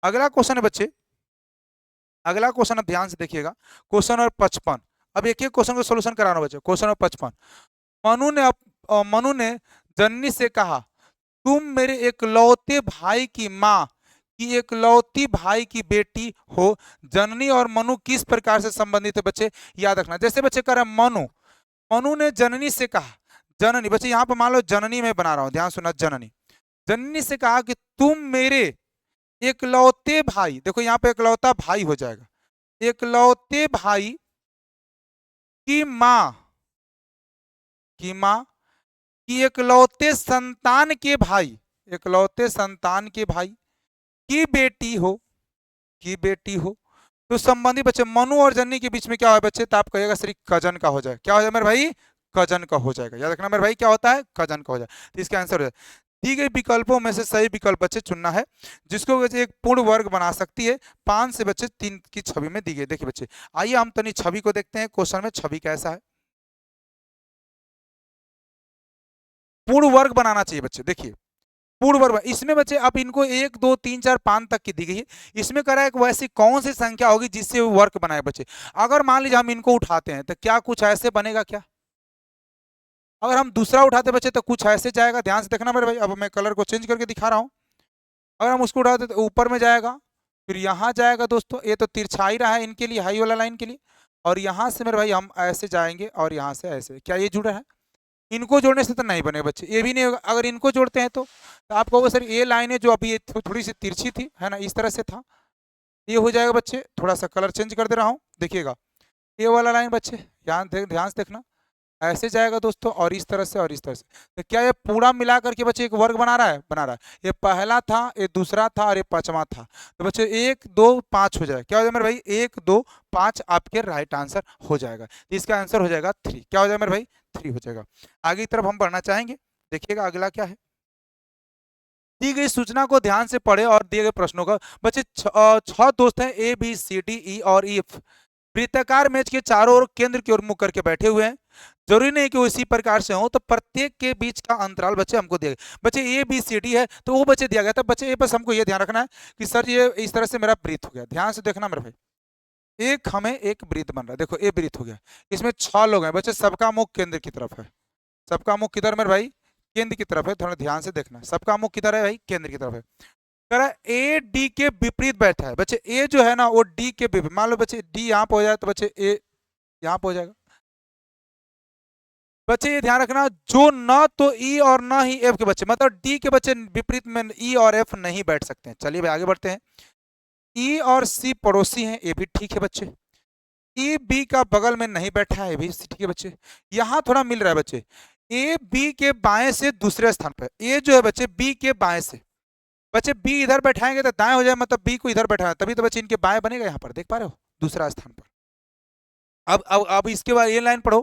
अगला क्वेश्चन है बच्चे, अगला क्वेश्चन अब ध्यान से देखिएगा, क्वेश्चन नंबर 55। अब एक एक क्वेश्चन का सोल्यूशन कराना बच्चे। क्वेश्चन नंबर 55, मनु ने जननी से कहा, तुम मेरे एकलौते भाई की माँ की एकलौती भाई की बेटी हो। जननी और मनु किस प्रकार से संबंधित है बच्चे? याद रखना। जैसे बच्चे कह रहे हैं मनु, मनु ने जननी से कहा, जननी बच्चे यहाँ पर मान लो जननी में बना रहा हूं, ध्यान सुनना, जननी जननी से कहा कि तुम मेरे एकलौते भाई, देखो यहाँ पे एकलौता भाई हो जाएगा, एकलौते भाई की माँ, की माँ की एकलौते संतान के भाई, एकलौते संतान के भाई की बेटी हो, की बेटी हो। तो संबंधी बच्चे मनु और जननी के बीच में क्या है बच्चे? तो आप कहिएगा सिर्फ कजन का हो जाए। क्या हो जाए मेरे भाई? कजन का हो जाएगा। याद रखना मेरे भाई, क्या होता है? कजन का हो जाए। तो इसका आंसर हो जाए। दी गई विकल्पों में से सही विकल्प बच्चे चुनना है, जिसको बच्चे एक पूर्ण वर्ग बना सकती है। 5 से बच्चे 3 की छवि में दी गई। देखिए बच्चे, आइए हम तनी छवि को देखते हैं, क्वेश्चन में छवि कैसा है। पूर्ण वर्ग बनाना चाहिए बच्चे। देखिए पूर्ण वर्ग, इसमें बच्चे अब इनको 1 2 3 4 5 तक की दी गई है। इसमें कह रहा है कि वैसी कौन सी संख्या होगी जिससे वर्ग बनाए बच्चे। अगर मान लीजिए हम इनको उठाते हैं तो क्या कुछ ऐसे बनेगा क्या? अगर हम दूसरा उठाते बच्चे तो कुछ ऐसे जाएगा। ध्यान से देखना मेरे भाई, अब मैं कलर को चेंज करके दिखा रहा हूँ। अगर हम उसको उठाते तो ऊपर में जाएगा, फिर यहाँ जाएगा दोस्तों, ये तो तिरछाई रहा है इनके लिए, हाई वाला लाइन के लिए। और यहाँ से मेरे भाई हम ऐसे जाएंगे और यहाँ से ऐसे, क्या ये जुड़ा है? इनको जोड़ने से तो नहीं बने बच्चे, ये भी नहीं होगा। अगर इनको जोड़ते हैं तो आप कहोगे सर ये लाइन है जो अभी ये थोड़ी सी तिरछी थी, है ना, इस तरह से था, ये हो जाएगा बच्चे। थोड़ा सा कलर चेंज कर दे रहा हूँ, देखिएगा ये वाला लाइन बच्चे, ध्यान से देखना, ऐसे जाएगा दोस्तों और इस तरह से और इस तरह से। तो क्या ये पूरा मिला करके बच्चे एक वर्ग बना रहा है? बना रहा है। ये पहला था, ये दूसरा था और ये पांचवा था। तो बच्चे 1 2 5 हो जाएगा। क्या हो जाएगा मेरे भाई? 1 2 5 आपके राइट आंसर हो जाएगा। तो इसका आंसर हो जाएगा 3। क्या हो जाएगा मेरे भाई? 3 हो जाएगा। आगे की तरफ हम बढ़ना चाहेंगे, देखिएगा अगला क्या है। दी गई सूचना को ध्यान से पढ़े और दिए गए प्रश्नों का बच्चे 6 दोस्त हैं, ए बी सी डी ई और ई। वृत्ताकार मेज के चारों ओर केंद्र की ओर मुख करके बैठे हुए हैं। जरूरी नहीं कि वो इसी प्रकार से हो, तो प्रत्येक के बीच का अंतराल बच्चे हमको दिया गया। बच्चे ए बी सी डी है तो वो बच्चे दिया गया था बच्चे, ये बस हमको ये ध्यान रखना है कि सर ये इस तरह से मेरा वृत्त हो गया। ध्यान से देखना मेरे भाई, एक हमें एक वृत्त बन रहा है, देखो ये वृत्त हो गया, इसमें 6 लोग हैं बच्चे, सबका मुख केंद्र की तरफ है। सबका मुख किधर मेरे भाई? केंद्र की तरफ है, थोड़ा ध्यान से देखना। सबका मुख किधर है भाई? केंद्र की तरफ है। कह रहा है ए डी के विपरीत बैठा है बच्चे, ए जो है ना वो डी के विपरीत, मान लो बच्चे डी यहाँ पे हो जाए तो बच्चे ए यहाँ पे हो जाएगा। बच्चे ये ध्यान रखना, जो न तो ई और न ही एफ के बच्चे, मतलब डी के बच्चे विपरीत में ई और एफ नहीं बैठ सकते हैं। चलिए भाई आगे बढ़ते हैं। ई और सी पड़ोसी हैं, ये भी ठीक है बच्चे। ए बी का बगल में नहीं बैठा है, ये भी ठीक है बच्चे। यहाँ थोड़ा मिल रहा है बच्चे, ए बी के बाएं से दूसरे स्थान पर, ए जो है बच्चे बी के बाएं से, बच्चे बी इधर बैठाएंगे तो दाएं हो जाए, मतलब बी को इधर बैठाया तभी तो बच्चे इनके बाएं बनेगा। यहाँ पर देख पा रहे हो दूसरा स्थान पर। अब इसके बाद ये लाइन पढ़ो,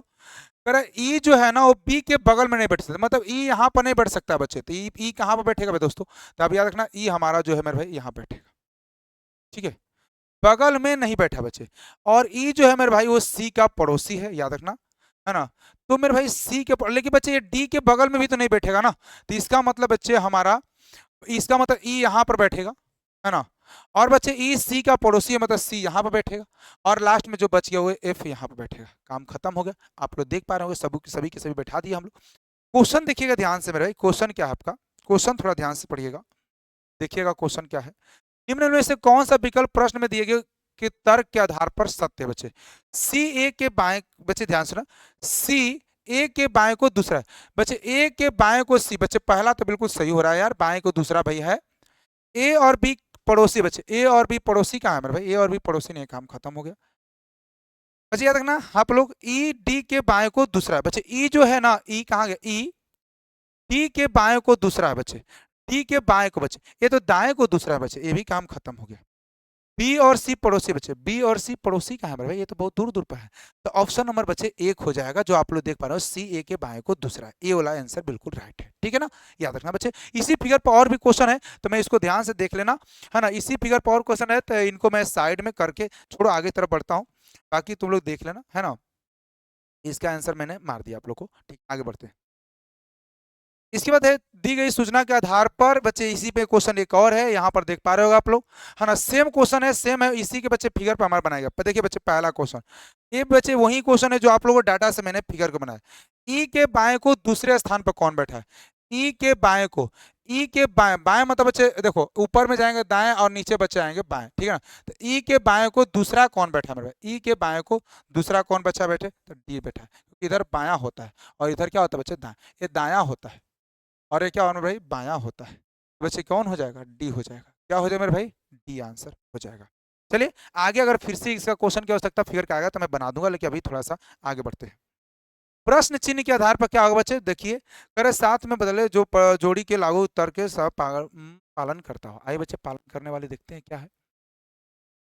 कह ई जो है ना वो बी के बगल में नहीं बैठ सकता, मतलब ई यहाँ पर नहीं बैठ सकता बच्चे। तो ई कहाँ पर बैठेगा भाई दोस्तों? तो अब याद रखना ई हमारा जो है मेरे भाई यहाँ बैठेगा, ठीक है, बगल में नहीं बैठा बच्चे। और ई जो है मेरे भाई वो सी का पड़ोसी है, याद रखना, है ना। तो मेरे भाई सी के लेकिन बच्चे ये डी के बगल में भी तो नहीं बैठेगा ना, तो इसका मतलब बच्चे हमारा, इसका मतलब ई यहाँ पर बैठेगा, है ना। और बच्चे ई सी का पड़ोसी है, मतलब सी यहाँ पर बैठेगा। और लास्ट में जो बच गया वो एफ यहाँ पर बैठेगा। काम खत्म हो गया। आप लोग देख पा रहे होंगे सभी के सभी बैठा दिए हम लोग। क्वेश्चन देखिएगा ध्यान से मेरे भाई, क्वेश्चन क्या है आपका, क्वेश्चन थोड़ा ध्यान से पढ़िएगा, देखिएगा क्वेश्चन क्या है। निम्न में से कौन सा विकल्प प्रश्न में दिए गए कि तर्क के आधार पर सत्य है बच्चे? सी ए के बाएं, बच्चे ध्यान सुना, सी ए के बाएं को दूसरा, बच्चे ए के बाएं को सी, बच्चे पहला तो बिल्कुल सही हो रहा है यार, बाएं को दूसरा भाई है। ए और बी पड़ोसी, बच्चे ए और बी पड़ोसी कहाँ है मेरे भाई? ए और बी पड़ोसी नहीं, काम खत्म हो गया। बच्चे याद रखना आप लोग, ई डी के बाएं को दूसरा है बच्चे, ई जो है ना, ई कहाँ गया? ई डी के बाएं को दूसरा है बच्चे, डी के बाएं को बच्चे, ये तो दाएं को दूसरा है बच्चे, ये भी काम खत्म हो गया। बी और सी पड़ोसी बच्चे, बी और सी पड़ोसी कहाँ है भाई? ये तो बहुत दूर दूर पर है। तो ऑप्शन नंबर बच्चे एक हो जाएगा, जो आप लोग देख पा रहे हो, सी ए के बाएं को दूसरा है, ए वाला आंसर बिल्कुल राइट है, ठीक है ना। याद रखना बच्चे, इसी फिगर पर और भी क्वेश्चन है तो मैं इसको ध्यान से देख लेना, है ना। इसी फिगर पर और क्वेश्चन है तो इनको मैं साइड में करके छोड़ो, आगे तरफ बढ़ता हूँ, बाकी तुम लोग देख लेना, है ना। इसका आंसर मैंने मार दिया आप लोग को, ठीक, आगे बढ़ते हैं। इसके बाद है दी गई सूचना के आधार पर बच्चे, इसी पे क्वेश्चन एक और है, यहाँ पर देख पा रहे हो आप लोग, है ना। सेम क्वेश्चन है, सेम है, इसी के बच्चे फिगर पर हमारा बनाएगा। देखिए बच्चे पहला क्वेश्चन, ये बच्चे वही क्वेश्चन है जो आप लोगों को डाटा से मैंने फिगर को बनाया। ई के बाएं को दूसरे स्थान पर कौन बैठा है? ई के बाएं को, ई के बाएं, बाएं मतलब बच्चे देखो ऊपर में जाएंगे दाएं और नीचे बच्चे आएंगे बाएं, ठीक है ना। तो ई के बाएं को दूसरा कौन बैठा है मेरे भाई? ई के बाएं को दूसरा कौन बच्चा बैठे? तो डी बैठा है, इधर बाया होता है और इधर क्या होता है बच्चे? दाएं, ये दाया होता है और ये क्या होना भाई? बाया होता है। बच्चे कौन हो जाएगा? डी हो जाएगा। क्या हो जाएगा मेरे भाई? डी आंसर हो जाएगा। चलिए आगे, अगर फिर से इसका क्वेश्चन की आवश्यकता फिगर का आएगा तो मैं बना दूंगा, लेकिन अभी थोड़ा सा आगे बढ़ते हैं। प्रश्न चिन्ह के आधार पर क्या होगा बच्चे? देखिए, करे साथ में बदले जो जोड़ी के लागू उत्तर के सब पालन करता हो। आइए बच्चे पालन करने वाले देखते हैं क्या है।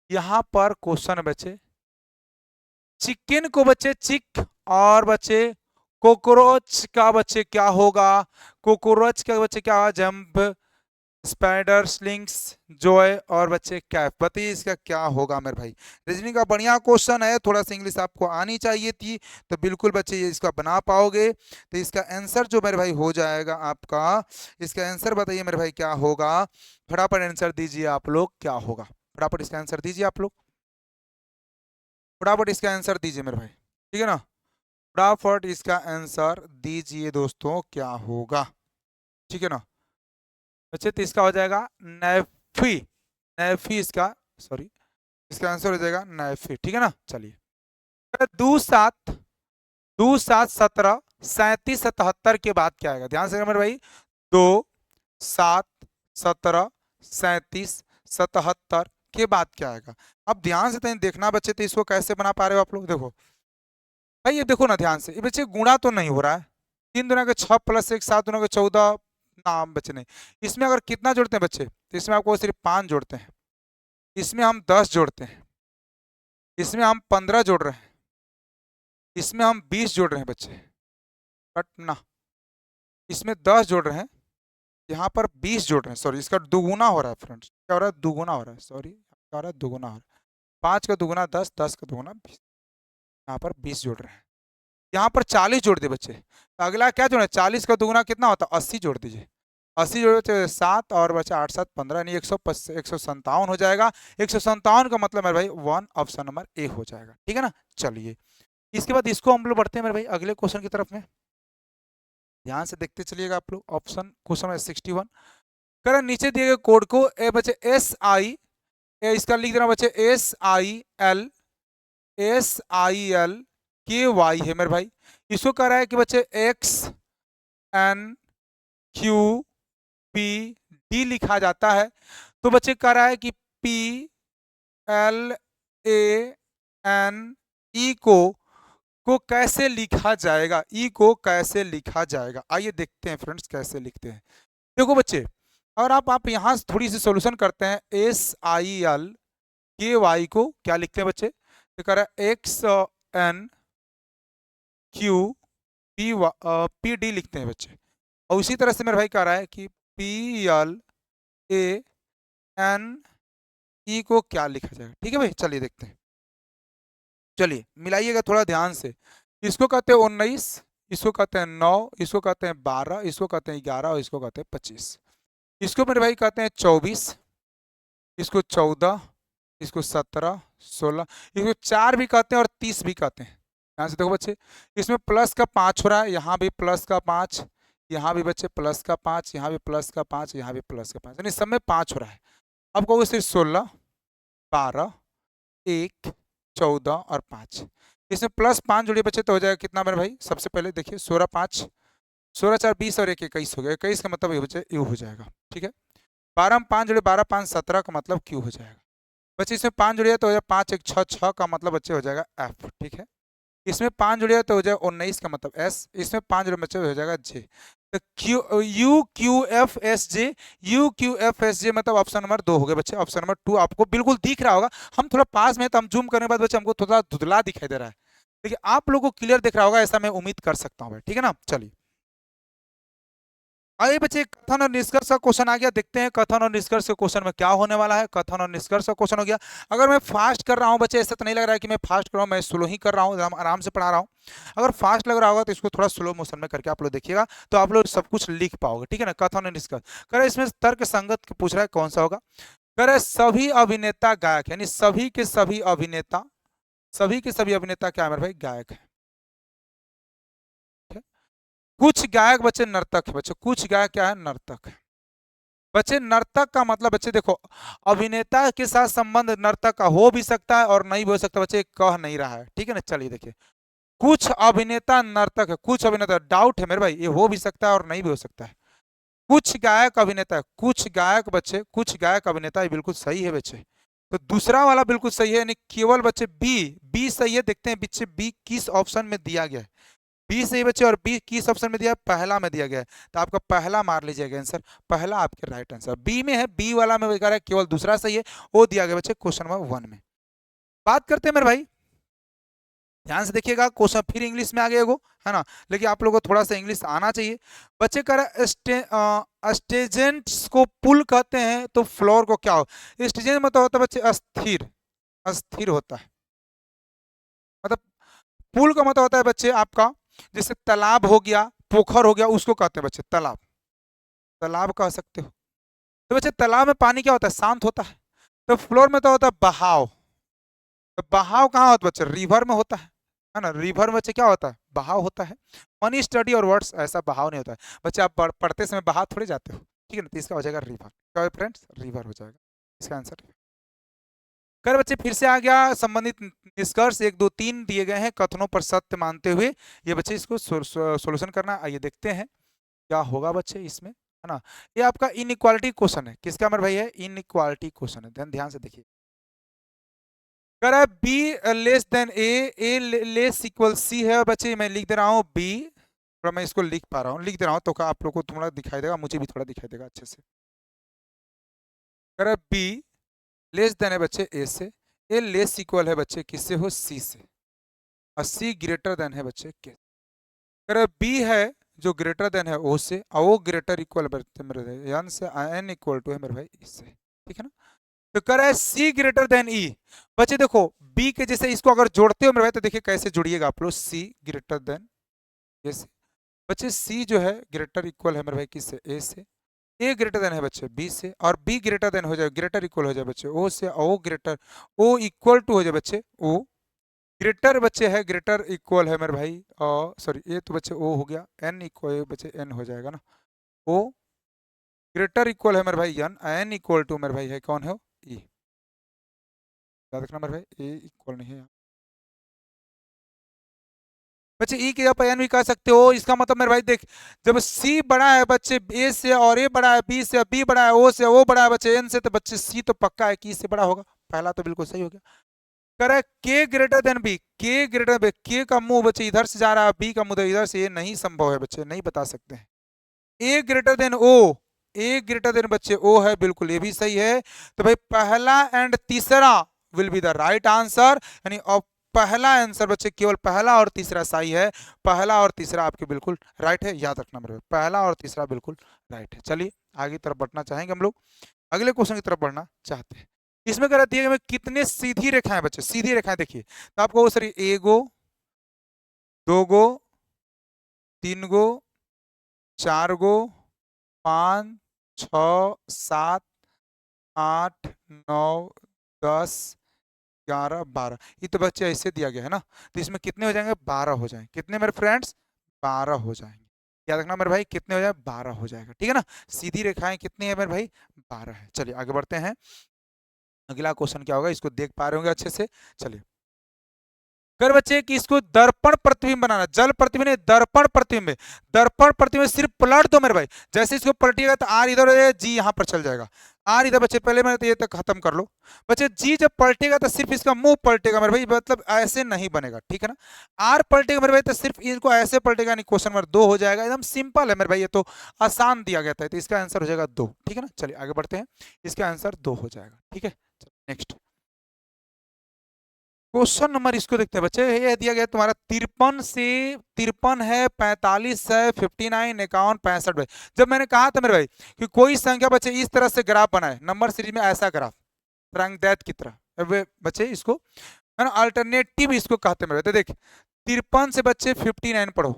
यहाँ पर क्वेश्चन है बच्चे, चिकन को बच्चे चिक, और बच्चे कोकरोच का बच्चे क्या होगा? कोकरोच का बच्चे क्या होगा? जंप, स्पाइडर, स्लिंग्स, जॉय और बच्चे कैप। बताइए इसका क्या होगा मेरे भाई? रीजनिंग का बढ़िया क्वेश्चन है, थोड़ा सा इंग्लिश आपको आनी चाहिए थी तो बिल्कुल बच्चे ये इसका बना पाओगे। तो इसका आंसर जो मेरे भाई हो जाएगा आपका, इसका आंसर बताइए मेरे भाई क्या होगा? फटाफट आंसर दीजिए आप लोग, क्या होगा? फटाफट इसका आंसर दीजिए आप लोग, फटाफट इसका आंसर दीजिए मेरे भाई, ठीक है ना। फटाफट इसका आंसर दीजिए दोस्तों, क्या होगा? ठीक है ना बच्चे, तो इसका हो जाएगा नैफी, नैफी इसका, सॉरी, इसका आंसर हो जाएगा नैफी, ठीक है ना। चलिए, 2 7 37 77 के बाद क्या आएगा? ध्यान से मेरे भाई, 2 7 17 37 77 के बाद क्या आएगा? अब ध्यान से देखना बच्चे, तो इसको कैसे बना पा रहे हो आप लोग? देखो भाई, ये देखो ना ध्यान से, ये बच्चे गुणा तो नहीं हो रहा है, 3 दूना के 6 + 1 7 दूना के 14, नाम बच्चे नहीं। इसमें अगर कितना जोड़ते हैं बच्चे, तो इसमें आपको सिर्फ 5 जोड़ते हैं, इसमें हम 10 जोड़ते हैं, इसमें हम 15 जोड़ रहे हैं, इसमें हम 20 जोड़ रहे हैं बच्चे, बट ना, इसमें 10 जोड़ रहे हैं, यहाँ पर 20 जोड़ रहे हैं, सॉरी इसका दुगुना हो रहा है फ्रेंड्स, क्या हो रहा है? दुगुना हो रहा है, सॉरी क्या हो रहा है? दुगुना हो रहा है। 5 का दुगुना 10, 10 का दुगुना 20, यहाँ पर 20 जोड़ रहे हैं। यहाँ पर 40 जोड़ दे बच्चे, तो अगला क्या जोड़े, 40 का दुगुना कितना होता है, 80 जोड़ दीजिए। 80 जोड़े बच्चे 7 और बच्चा 8 7 15 यानी 157 हो जाएगा। 157 का मतलब मेरे भाई 1 ऑप्शन नंबर ए हो जाएगा, ठीक है ना। चलिए इसके बाद इसको हम लोग बढ़ते हैं मेरे भाई अगले क्वेश्चन की तरफ में, ध्यान से देखते चलिएगा आप लोग। ऑप्शन क्वेश्चन है 61, करें नीचे दिए गए कोड को ए बच्चे SI, इसका लिख देना बच्चे SIL है मेरे भाई। इसको कह रहा है कि बच्चे XNQPD लिखा जाता है, तो बच्चे कह रहा है कि PLANE को कैसे लिखा जाएगा, ई को कैसे लिखा जाएगा, आइए देखते हैं फ्रेंड्स कैसे लिखते हैं। देखो बच्चे, और आप यहाँ थोड़ी सी सोल्यूशन करते हैं, SILKY को क्या लिखते हैं बच्चे, तो कह रहा है XNQPD लिखते हैं बच्चे। और उसी तरह से मेरे भाई कह रहा है कि PLANE को क्या लिखा जाएगा, ठीक है भाई। चलिए देखते हैं, चलिए मिलाइएगा थोड़ा ध्यान से। इसको कहते हैं 19, इसको कहते हैं 9, इसको कहते हैं 12, इसको कहते हैं 11 और इसको कहते हैं 25। इसको मेरे भाई कहते हैं 24, इसको 14, इसको 17, 16, इसको 4 भी कहते हैं और 30 भी कहते हैं। यहाँ से देखो बच्चे, इसमें प्लस का 5 हो रहा है, यहाँ भी प्लस का 5, यहाँ भी बच्चे प्लस का 5, यहाँ भी प्लस का 5, यहाँ भी प्लस का 5, यानी सब में 5 हो रहा है। अब कहोगे सिर्फ 16, 12, 1, 14 और 5, इसमें प्लस 5 जोड़िए बच्चे तो हो जाएगा कितना मेरे भाई, सबसे पहले देखिए 16 5, 16 4 20 और 1 21 हो गया, 21 का मतलब यू हो जाएगा, ठीक है। 12 में 5 जोड़े 12 5 17 का मतलब क्यू हो जाएगा बच्चे। इसमें 5 जोड़िए तो हो जाए 5 1 6 6 का मतलब बच्चे हो जाएगा एफ, ठीक है। इसमें 5 जोड़िए तो हो जाए 19 का मतलब एस, इसमें 5 जोड़े बच्चे हो जाएगा जे। तो UQFSJ मतलब ऑप्शन नंबर 2 हो गया बच्चे। ऑप्शन नंबर 2 आपको बिल्कुल दिख रहा होगा, हम थोड़ा पास में तो हम जूम करने के बाद बच्चे हमको थोड़ा धुंधला दिखाई दे रहा है, लेकिन आप लोगों को क्लियर दिख रहा होगा ऐसा मैं उम्मीद कर सकता हूँ, ठीक है ना। चलिए आइए बच्चे, कथन और निष्कर्ष का क्वेश्चन आ गया, देखते हैं कथन और निष्कर्ष के क्वेश्चन में क्या होने वाला है। कथन और निष्कर्ष का क्वेश्चन हो गया। अगर मैं फास्ट कर रहा हूं बच्चे, ऐसा तो नहीं लग रहा है कि मैं फास्ट कर रहा हूं, मैं स्लो ही कर रहा हूं, आराम से पढ़ा रहा हूं। अगर फास्ट लग रहा होगा तो इसको थोड़ा स्लो मोशन में करके आप लोग देखिएगा, तो आप लोग सब कुछ लिख पाओगे, ठीक है ना। कथन और निष्कर्ष करे, इसमें तर्क संगत पूछ रहा है कौन सा होगा। करे सभी अभिनेता गायक, यानी सभी के सभी अभिनेता, सभी के सभी अभिनेता क्या है मेरे भाई, गायक है। कुछ गायक बच्चे नर्तक है बच्चे, कुछ गायक क्या है, नर्तक है बच्चे। नर्तक का मतलब बच्चे देखो, अभिनेता के साथ संबंध नर्तक का हो भी सकता है और नहीं भी हो सकता बच्चे, कह नहीं रहा है, ठीक है ना। चलिए देखिए, कुछ अभिनेता नर्तक है, कुछ अभिनेता, डाउट है मेरे भाई, ये हो भी सकता है और नहीं भी हो सकता है। कुछ गायक अभिनेता है, कुछ गायक बच्चे, कुछ गायक अभिनेता, ये बिल्कुल सही है बच्चे। तो दूसरा वाला बिल्कुल सही है, यानी केवल बच्चे बी सही है। देखते हैं बच्चे बी किस ऑप्शन में दिया गया है। बी सही बच्चे, और बी किस ऑप्शन में दिया है, पहला में दिया गया है, तो आपका पहला मार लीजिएगा आंसर, पहला आपके राइट आंसर बी में है। बी वाला में कह रहा है केवल दूसरा सही है, वो दिया गया बच्चे क्वेश्चन नंबर 1 में। बात करते हैं मेरे भाई, ध्यान से देखिएगा, क्वेश्चन फिर इंग्लिश में आ गया वो, है ना, लेकिन आप लोगों को थोड़ा सा इंग्लिश आना चाहिए। बच्चे कह रहा है स्टेजेंट्स को पुल कहते हैं, तो फ्लोर को क्या हो, स्टेजेंट मतलब होता है बच्चे अस्थिर, अस्थिर होता है। मतलब पुल का मतलब होता है बच्चे आपका, जैसे तालाब हो गया, पोखर हो गया, उसको कहते हैं बच्चे तालाब, तालाब कह सकते हो। तो बच्चे तालाब में पानी क्या होता है, शांत होता है। तो फ्लोर में तो होता है बहाव, तो बहाव कहाँ होता है बच्चे, रिवर में होता है ना। रिवर में बच्चे क्या होता है, बहाव होता है। मनी स्टडी और वर्ड्स ऐसा बहाव नहीं होता है बच्चे, आप पढ़ते समय बहाव थोड़े जाते हो, ठीक है ना। तो इसका हो जाएगा रिवर, क्या फ्रेंड्स, रिवर हो जाएगा इसका आंसर। कर बच्चे फिर से आ गया संबंधित निष्कर्ष 1 2 3 दिए गए हैं कथनों पर सत्य मानते हुए, ये बच्चे इसको सोल्यूशन करना। आइए देखते हैं क्या होगा बच्चे इसमें, है ना। ये आपका इनइक्वालिटी क्वेश्चन है, किसका मेरे भाई है, इनइक्वालिटी क्वेश्चन है, ध्यान से देखिए। कर है B less than A less equal C है, और बच्चे मैं लिख दे रहा हूँ बी, थोड़ा मैं इसको लिख पा रहा हूँ, लिख दे रहा हूँ, तो आप लोग को थोड़ा दिखाई देगा, मुझे भी थोड़ा दिखाई देगा अच्छे से। कर बी लेस देन है बच्चे ए से, ए लेस इक्वल है बच्चे किससे हो, सी से, और सी ग्रेटर देन है बच्चे के। अगर बी है जो ग्रेटर देन है ओ से, और वो ग्रेटर इक्वल मेरे एन से, एन इक्वल टू है मेरे भाई इससे, ठीक है ना। तो कह रहा है सी ग्रेटर देन ई। बच्चे देखो बी के जैसे इसको अगर जोड़ते हो मेरे भाई तो देखिए कैसे जुड़िएगा आप लोग, सी ग्रेटर देन ए से। बच्चे सी जो है ग्रेटर इक्वल है मेरे भाई किससे, ए से। ए ग्रेटर देन है बच्चे बी से, और बी ग्रेटर देन हो जाए, ग्रेटर इक्वल हो जाए बच्चे ओ से, ओ ग्रेटर ओ इक्वल टू हो जाए बच्चे ओ ग्रेटर बच्चे है, ग्रेटर इक्वल है मेरे भाई, और सॉरी ये तो बच्चे ओ हो गया, एन इक्वल बच्चे एन हो जाएगा ना, ओ ग्रेटर इक्वल है मेरे भाई एन, एन इक्वल टू मेरे भाई है कौन है ई। याद रखना मेरे भाई ए इक्वल नहीं है बच्चे ई के जगह पर एन भी कह सकते हो। इसका मतलब मेरे भाई देख, जब सी बड़ा है बच्चे ए से, और ए बड़ा है बी से, बी बड़ा है ओ से, ओ बड़ा है बच्चे एन से, तो बच्चे सी तो पक्का है कि ई से बड़ा होगा। पहला तो बिल्कुल सही हो गया। करे के ग्रेटर देन बी, के ग्रेटर बी, के का मुंह बच्चे इधर से जा रहा है, बी का मुंह इधर से, ये नहीं संभव है बच्चे, नहीं बता सकते हैं। ए ग्रेटर देन ओ, ए ग्रेटर देन बच्चे ओ है, बिल्कुल ये भी सही है। तो भाई पहला एंड तीसरा will be the right answer, यानी पहला आंसर बच्चे केवल पहला और तीसरा सही है, पहला और तीसरा आपके बिल्कुल राइट है, याद रखना मेरे, पहला और तीसरा बिल्कुल राइट है। चलिए आगे तरफ बढ़ना चाहेंगे हम लोग, अगले क्वेश्चन की तरफ बढ़ना चाहते हैं। इसमें कह दिया कि कितने सीधी रेखाएं बच्चे, सीधी रेखाएं देखिए तो आपको सर ए गो, दो गो, तीन गो, चार गो, 5, 6, 7, 8, 9, 10, 11, 12, ये तो बच्चे ऐसे दिया गया है ना, तो इसमें कितने हो जाएंगे, 12 हो जाएंगे। कितने मेरे फ्रेंड्स, 12 हो जाएंगे। याद रखना मेरे भाई कितने हो जाए, 12 हो जाएगा, ठीक है ना। सीधी रेखाएं कितनी है मेरे भाई, 12 है। चलिए आगे बढ़ते हैं, अगला क्वेश्चन क्या होगा, इसको देख पा रहे होंगे अच्छे से। चलिए कर बच्चे कि इसको दर्पण प्रतिबिंब बनाना, जल प्रतिबिंब नहीं दर्पण प्रतिबिंब, दर्पण प्रतिबिंब सिर्फ पलट दो मेरे भाई, जैसे इसको पलटिएगा तो आर इधर है, जी यहाँ पर चल जाएगा, आर इधर बच्चे पहले मैंने तो ये तक खत्म कर लो बच्चे, जी जब पलटेगा तो सिर्फ इसका मुंह पलटेगा मेरे भाई, मतलब ऐसे नहीं बनेगा, ठीक है ना। आर पलटेगा मेरे भाई तो सिर्फ इनको ऐसे पलटेगा, नहीं क्वेश्चन नंबर 2 हो जाएगा, एकदम सिंपल है मेरे भाई, ये तो आसान दिया गया था, तो इसका आंसर हो जाएगा 2, ठीक है ना। चलिए आगे बढ़ते हैं, इसका आंसर 2 हो जाएगा, ठीक है। नेक्स्ट क्वेश्चन नंबर इसको देखते हैं बच्चे, ये दिया गया तुम्हारा 53 से 53 है, 45 है, 59, 51, 65 है। जब मैंने कहा था मेरे भाई कि कोई संख्या बच्चे इस तरह से ग्राफ बनाए नंबर सीरीज में, ऐसा ग्राफ तरंगदैर्घ्य की तरह, वे बच्चे इसको है ना अल्टरनेटिव इसको कहते हैं मेरे भाई। तो देख 53 से बच्चे 59 पढ़ो,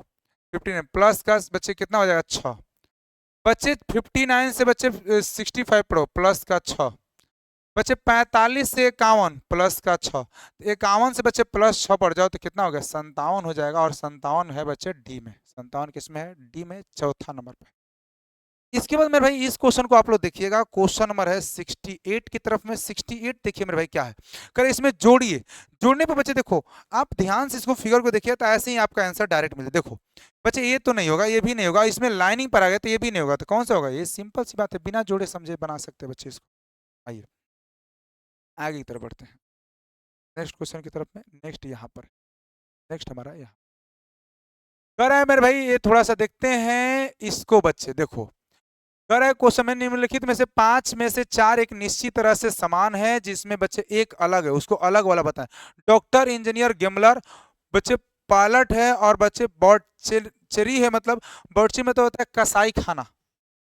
59 प्लस का बच्चे कितना हो जाएगा 6, बच्चे 59 से बच्चे 65 पढ़ो प्लस का 6, बच्चे 45 से 51 प्लस का 6, 51 से बच्चे प्लस 6 पड़ जाओ तो कितना हो गया 57 हो जाएगा, और 57 है बच्चे डी में, 57 किस में है, डी में, चौथा नंबर पे। इसके बाद मेरे भाई इस क्वेश्चन को आप लोग देखिएगा, क्वेश्चन नंबर है 68 की तरफ में। 68 देखिए मेरे भाई क्या है, कर इसमें जोड़िए, जोड़ने पे बच्चे देखो आप ध्यान से इसको फिगर को देखिए, तो ऐसे ही आपका आंसर डायरेक्ट मिले। देखो बच्चे ये तो नहीं होगा, ये भी नहीं होगा, इसमें लाइनिंग पर आ गया तो ये भी नहीं होगा, तो कौन सा होगा, ये सिंपल सी बात है, बिना जोड़े समझे बना सकते हैं बच्चे इसको। आइए आगे की तरफ बढ़ते हैं, नेक्स्ट क्वेश्चन की तरफ में। नेक्स्ट यहाँ पर, नेक्स्ट हमारा यहाँ कर रहा है मेरे भाई, ये थोड़ा सा देखते हैं इसको बच्चे। देखो कर रहा है क्वेश्चन में निम्नलिखित में से 5 में से 4 एक निश्चित तरह से समान है, जिसमें बच्चे एक अलग है, उसको अलग वाला बताएं। डॉक्टर, इंजीनियर, गेमलर, बच्चे पायलट है, और बच्चे बॉटचेरी है, मतलब बॉटची में तो होता है कसाई खाना,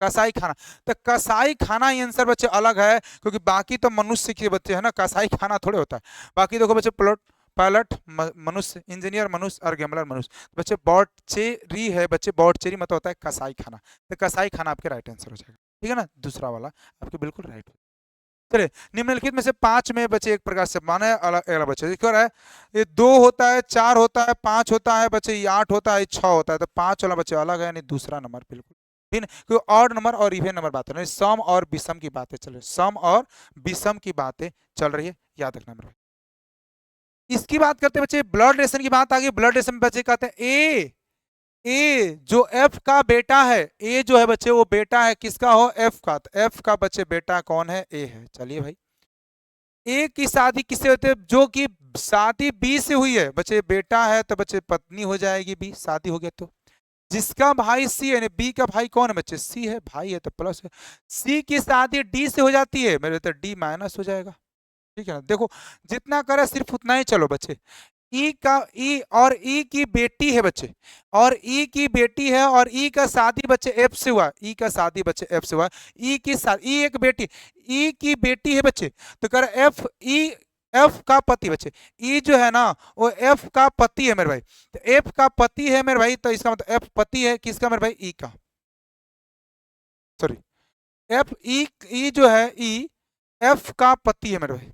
कसाई खाना, तो कसाई खाना ही आंसर बच्चे अलग है, क्योंकि बाकी तो मनुष्य के बच्चे है ना, कसाई खाना थोड़े होता है। बाकी देखो बच्चे प्लॉट पायलट मनुष्य, इंजीनियर मनुष्य, और गेमलर मनुष्य, तो बच्चे बॉटचेरी है, बच्चे बॉटचेरी मतलब होता है कसाई खाना, तो कसाई खाना आपके राइट आंसर हो जाएगा, ठीक है ना, दूसरा वाला आपके बिल्कुल राइट। चलिए निम्नलिखित में से 5 में बच्चे एक प्रकार से माना है, अलग अलग बच्चे देखो रहा है, ये 2 होता है, 4 होता है, 5 होता है बच्चे, ये 8 होता है, 6 होता है, तो 5 वाला बच्चे अलग है, यानी दूसरा नंबर बिल्कुल फिर, क्योंकि ऑड नंबर और इवन नंबर बात है, सम और विषम की बातें चल रही, सम और विषम की बातें चल रही है, याद रखना मेरे। इसकी बात करते बच्चे, ब्लड रिलेशन की बात आ गई, ब्लड रिलेशन बच्चे कहते हैं ए जो एफ का बेटा है, ए जो है बच्चे वो बेटा है किसका हो, एफ का, तो एफ का बच्चे बेटा कौन है, ए है। चलिए भाई ए की शादी किससे होती है, जो कि शादी बी से हुई है, बच्चे बेटा है तो बच्चे पत्नी हो जाएगी, बी शादी हो गया तो। जिसका भाई सी है, बी का भाई कौन है बच्चे, सी है, भाई है तो प्लस है। सी की शादी डी से हो जाती है मेरे, तो डी माइनस हो जाएगा, ठीक है ना। देखो जितना करे सिर्फ उतना ही चलो बच्चे, ई का ई और ई की बेटी है बच्चे, और ई की बेटी है, और ई का शादी बच्चे एफ से हुआ, ई का शादी बच्चे एफ से हुआ, ई की शादी, ई एक बेटी, ई की बेटी है बच्चे, तो कर एफ ई, एफ का पति बच्चे, ई जो है ना वो एफ का पति है मेरे भाई, तो एफ का पति है मेरे भाई, तो इसका मतलब एफ पति है किसका मेरे भाई, ई का, सॉरी, एफ ई, ई जो है ई एफ का पति है मेरे भाई,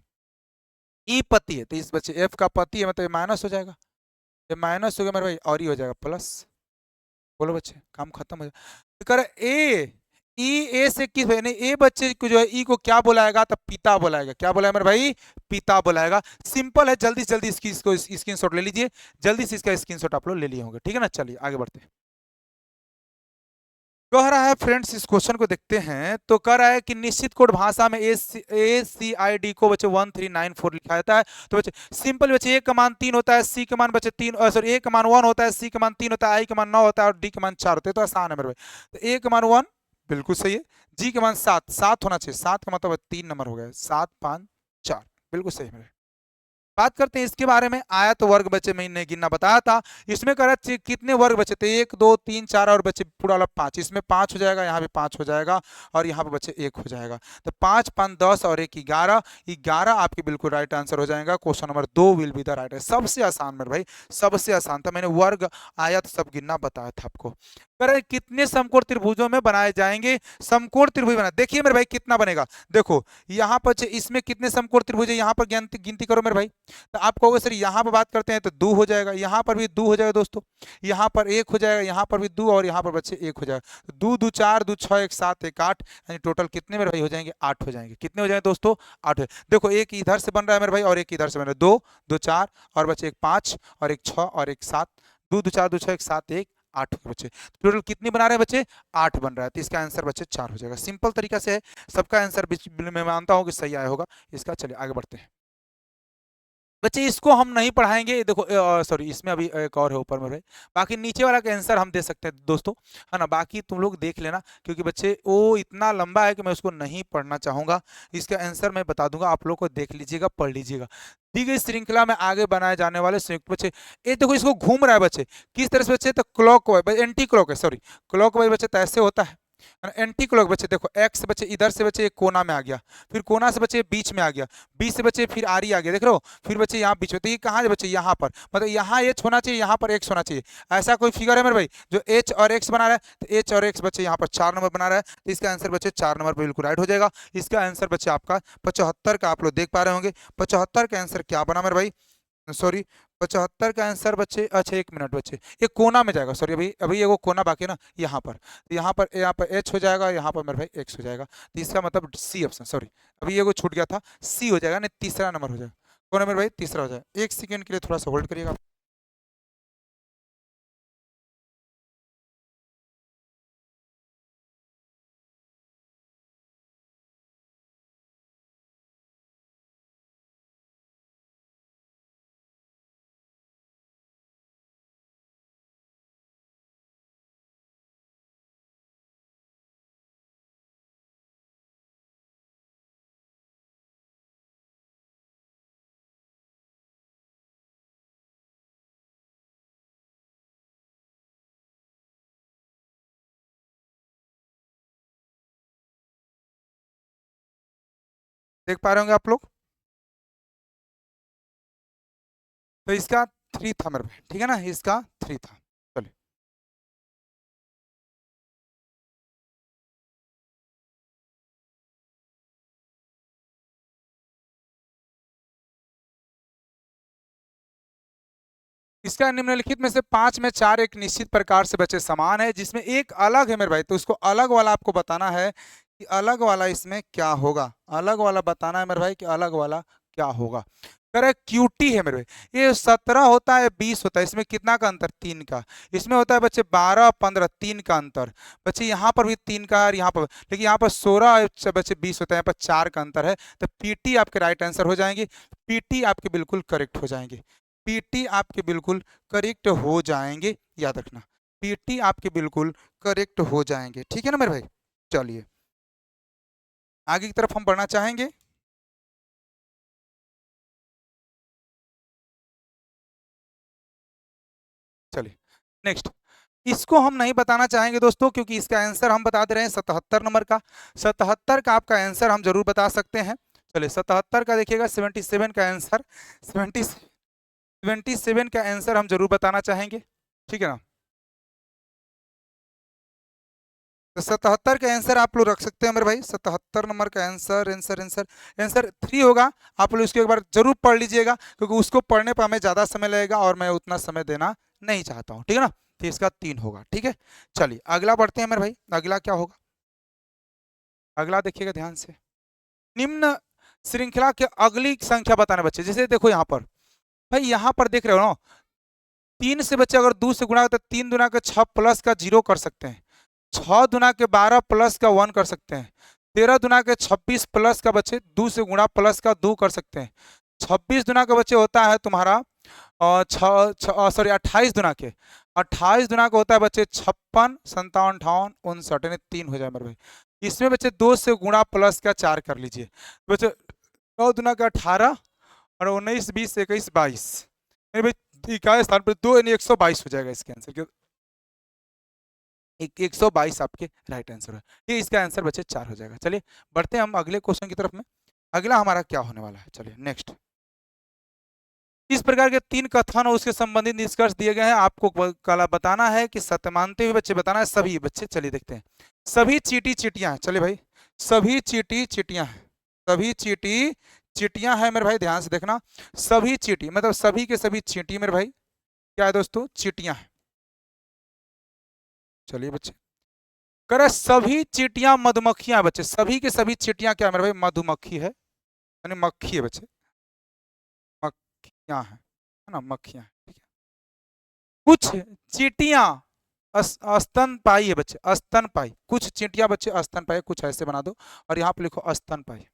ई पति है, तो इस बच्चे एफ का पति है, मतलब माइनस हो जाएगा, ये माइनस हो गया मेरे भाई, और ये हो जाएगा प्लस। बोलो बच्चे काम खत्म हो जाएगा, तो कर ए, ई ए से किस भाई नहीं, ए बच्चे को जो है ई को क्या बुलाएगा, तो पिता बुलाएगा, क्या बुलाएगा मेरे भाई, पिता बुलाएगा। सिंपल है, जल्दी से जल्दी इसको स्क्रीनशॉट ले लीजिए, जल्दी से इसका स्क्रीनशॉट आप लोग ले लिए होंगे, ठीक है ना। चलिए आगे बढ़ते हैं। कह रहा है फ्रेंड्स, इस क्वेश्चन को देखते हैं, तो कह रहा है कि निश्चित कोड भाषा में ACID को बच्चे 1394 लिखा जाता है। तो बच्चे सिंपल बच्चे, ए का मान 3 होता है, सी का मान बच्चे 3, सॉरी ए का मान 1 होता है, सी का मान 3 होता है, आई का मान 9 होता है, और डी का मान 4 होता है। तो आसान है मेरे भाई, तो ए का मान 1 बिल्कुल सही है, जी का मान 7, 7 होना चाहिए, 7 का मतलब 3 नंबर हो गया, 7 5 4 बिल्कुल सही है मेरे। बात करते हैं इसके बारे में, आया तो वर्ग बचे मैंने गिनना बताया था, इसमें कह रहा कितने वर्ग बचे, तो 1 2 3 4 और बचे पूरा वाला 5, इसमें 5 हो जाएगा, यहाँ पे 5 हो जाएगा, और यहाँ पे बचे 1 हो जाएगा, तो 5 5 10 और 1 11, 11 आपके बिल्कुल राइट आंसर हो जाएगा। Question number 2 will be the right, सबसे आसान मेरे भाई, सबसे आसान था, मैंने वर्ग आयत सब गिनना बताया था आपको। कह रहे कितने समकोण त्रिभुजों में बनाए जाएंगे, समकोण त्रिभुज बना, देखिए मेरे भाई कितना बनेगा, देखो यहाँ पर इसमें कितने समकोण त्रिभुज है, यहाँ पर गिनती करो मेरे भाई, तो आप कहोगे सर यहाँ पर बात करते हैं तो 2 हो जाएगा, यहाँ पर भी 2 हो जाएगा दोस्तों, यहाँ पर 1 हो जाएगा, यहाँ पर भी 2, और यहाँ पर बच्चे 1 हो जाएगा, तो 2 2 4 2 6 1 7 1 8, यानी टोटल कितने मेरे भाई हो जाएंगे, 8 हो जाएंगे। कितने हो जाएंगे दोस्तों, 8 देखो एक इधर से बन रहा है मेरे भाई, और एक इधर से बन रहा है, 2 2 4 और बच्चे 1 5 और 1 6 और 1 7, 2 2 4 2 6 1 7 1 8 बच्चे, टोटल कितनी बना रहे हैं बच्चे, 8 बन रहा है, तो इसका आंसर बच्चे 4 हो जाएगा। सिंपल तरीका से है, सबका आंसर मैं मानता हूँ कि सही आया होगा इसका। चलिए आगे बढ़ते हैं बच्चे, इसको हम नहीं पढ़ाएंगे, देखो सॉरी इसमें अभी एक और है ऊपर में भाई, बाकी नीचे वाला का आंसर हम दे सकते हैं दोस्तों, है ना, बाकी तुम लोग देख लेना, क्योंकि बच्चे वो इतना लंबा है कि मैं उसको नहीं पढ़ना चाहूंगा, इसका आंसर मैं बता दूंगा, आप लोग को देख लीजिएगा, पढ़ लीजिएगा। दी गई श्रृंखला में आगे बनाए जाने वाले संयुक्त बच्चे, ये देखो इसको घूम रहा है बच्चे, किस तरह से बच्चे, तो क्लॉक वाइज, एंटी क्लॉक है, सॉरी क्लॉक वाइज बच्चे, तो ऐसे होता है एंटी क्लॉक बच्चे, देखो एक्स बच्चे इधर से बच्चे एक कोना में आ गया, फिर कोना से बच्चे बीच में आ गया, बीच से बच्चे फिर आरी आ गया, देख रहे हो, फिर बच्चे यहाँ बीच में, तो ये कहाँ है बच्चे, यहाँ पर, मतलब यहाँ एच होना चाहिए, यहाँ पर एक्स होना चाहिए, ऐसा कोई फिगर है मेरे भाई जो एच और एक्स बना रहा है, तो एच और एक्स बच्चे यहाँ पर 4 नंबर बना रहा है, तो इसका आंसर बच्चे 4 नंबर पर बिल्कुल राइट हो जाएगा। इसका आंसर बच्चे आपका 75 का, आप लोग देख पा रहे होंगे 75 का आंसर क्या बना मेरे भाई, सॉरी 75 का आंसर बच्चे, अच्छा एक मिनट बच्चे, ये कोना में जाएगा, सॉरी अभी अभी ये वो कोना बाकी है ना, यहाँ पर, तो यहाँ पर एच हो जाएगा, यहाँ पर मेरे भाई एक्स हो जाएगा, तो इसका मतलब सी ऑप्शन, सॉरी अभी ये वो छूट गया था, सी हो जाएगा, नहीं तीसरा नंबर हो जाएगा, कौन है मेरे भाई, तीसरा हो जाएगा। एक सेकेंड के लिए थोड़ा सा होल्ड करिएगा। देख पा रहे होंगे आप लोग, तो इसका 3 था मेरे भाई, ठीक है ना, इसका 3 था। चलिए इसका निम्नलिखित में से 5 में 4 एक निश्चित प्रकार से बचे समान है, जिसमें एक अलग है मेरे भाई, तो उसको अलग वाला आपको बताना है कि अलग वाला इसमें क्या होगा, अलग वाला बताना है मेरे भाई कि अलग वाला क्या होगा। कह रहा है क्यूटी है मेरे भाई, ये 17 होता है 20 होता है, इसमें कितना का अंतर, 3 का, इसमें होता है बच्चे 12 15 3 का अंतर, बच्चे यहाँ पर भी 3 का है, और यहाँ पर, लेकिन यहाँ पर 16 बच्चे 20 होता है, यहाँ पर 4 का अंतर है, तो पीटी आपके राइट आंसर हो जाएंगे, पीटी आपके बिल्कुल करेक्ट हो जाएंगे, पीटी आपके बिल्कुल करेक्ट हो जाएंगे, याद रखना पीटी आपके बिल्कुल करेक्ट हो जाएंगे, ठीक है ना मेरे भाई। चलिए आगे की तरफ हम बढ़ना चाहेंगे। नेक्स्ट, इसको हम नहीं बताना चाहेंगे दोस्तों, क्योंकि इसका आंसर हम बता दे रहे हैं 77 नंबर का। 77 का आपका आंसर हम जरूर बता सकते हैं। चलिए 77 का देखिएगा, 77 का आंसर 77 का आंसर हम जरूर बताना चाहेंगे, ठीक है ना। तो 77 का आंसर आप लोग रख सकते हैं मेरे भाई। 77 नंबर का आंसर आंसर आंसर आंसर 3 होगा। आप लोग इसको एक बार जरूर पढ़ लीजिएगा, क्योंकि उसको पढ़ने पर हमें ज़्यादा समय लगेगा और मैं उतना समय देना नहीं चाहता हूँ, ठीक है ना। तो इसका 3 होगा, ठीक है। चलिए अगला बढ़ते हैं मेरे भाई, अगला क्या होगा। अगला देखिएगा ध्यान से, निम्न श्रृंखला के अगली संख्या बताना बच्चे। जैसे देखो यहाँ पर भाई, यहाँ पर देख रहे हो ना, 3 से बच्चे अगर 2 से गुणा हो तो 3 दुना के 6 प्लस का 0 कर सकते हैं, 6 दुना के 12 प्लस का 1 कर सकते हैं, 13 दुना के 26 प्लस का बच्चे 2 से गुणा प्लस का 2 कर सकते हैं, 26 दुना का बच्चे होता है तुम्हारा और सॉरी 28 दुना के, 28 दुना का होता है बच्चे 56, 57, 58, 59, यानी 3 हो जाए मेरे भाई। इसमें बच्चे 2 से गुणा प्लस का 4 कर लीजिए, बच्चे 9 दुना का 18 और 19, 20, 21, 22, मेरे भाई इक्यावन स्थान पर 2 यानी 122 हो जाएगा इसके आंसर। 122 आपके राइट आंसर है, ये इसका आंसर बच्चे 4 हो जाएगा। चलिए बढ़ते हैं हम अगले क्वेश्चन की तरफ में। अगला हमारा क्या होने वाला है, चलिए नेक्स्ट। इस प्रकार के 3 कथन और उसके संबंधित निष्कर्ष दिए गए हैं, आपको कला बताना है कि सत्य मानते हुए बच्चे बताना है सभी बच्चे। चलिए देखते हैं, सभी चीटी चिटियां, चलिए भाई सभी चीटी चिटियां हैं, सभी चीटी चिटियां हैं मेरे भाई, ध्यान से देखना। सभी चीटी मतलब सभी के सभी चीटी मेरे भाई क्या है दोस्तों, चीटियां हैं। चलिए बच्चे, करे सभी चीटियां मधुमक्खियां हैं बच्चे, सभी के सभी चीटियां क्या है मेरे भाई, मधुमक्खी है, यानी मक्खी है बच्चे, मक्खियां है ना, मक्खियां, ठीक है। कुछ चीटियां स्तनपाई है बच्चे, स्तनपाई, कुछ चींटियां बच्चे स्तनपाई, कुछ ऐसे बना दो और यहाँ पे लिखो स्तनपाई,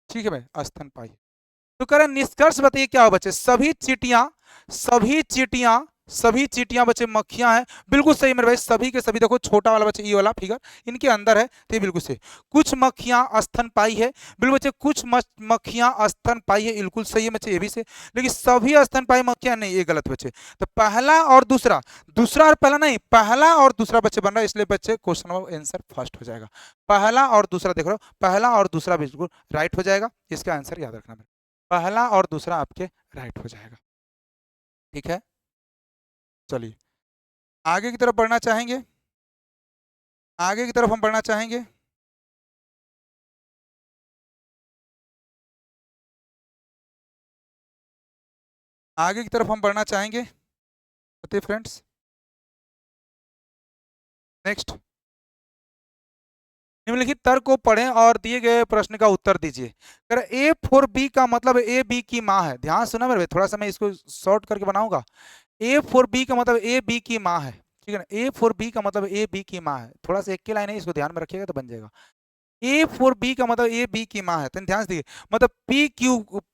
ठीक है भाई स्तनपाई। तो करें निष्कर्ष बताइए क्या हो बच्चे, सभी चीटियां सभी चीटियां बच्चे मक्खियां हैं, बिल्कुल सही मेरे भाई। सभी के सभी देखो, छोटा वाला बच्चे ये वाला फिगर इनके अंदर है, तो ये बिल्कुल सही। कुछ मक्खियां स्तनपाई है, बिल्कुल बच्चे, कुछ मक्खियां स्तनपाई है, बिल्कुल सही है बच्चे, ये भी सही। लेकिन सभी स्तनपाई मक्खियां नहीं, ये गलत बच्चे। तो पहला और दूसरा, दूसरा और पहला नहीं, पहला और दूसरा बच्चे बन रहा है, इसलिए बच्चे क्वेश्चन आंसर फर्स्ट हो जाएगा। पहला और दूसरा देख लो, पहला और दूसरा बिल्कुल राइट हो जाएगा, इसका आंसर याद रखना मेरे, पहला और दूसरा आपके राइट हो जाएगा, ठीक है। चलिए आगे की तरफ बढ़ना चाहेंगे, आगे की तरफ हम बढ़ना चाहेंगे। आगे की तरफ हम बढ़ना चाहेंगे बताइए फ्रेंड्स। नेक्स्ट, निम्नलिखित तर्क को पढ़ें और दिए गए प्रश्न का उत्तर दीजिए। कर ए फॉर बी का मतलब ए बी की माँ है, ध्यान सुना मेरे, थोड़ा सा मैं इसको शॉर्ट करके बनाऊंगा। ए फॉर बी का मतलब ए बी की माँ है, ठीक है ना। ए फॉर बी का मतलब ए बी की माँ है, थोड़ा सा एक की लाइन है, इसको ध्यान में रखिएगा तो बन जाएगा। ए फॉर बी का मतलब ए बी की माँ है, तो ध्यान से देखिए, मतलब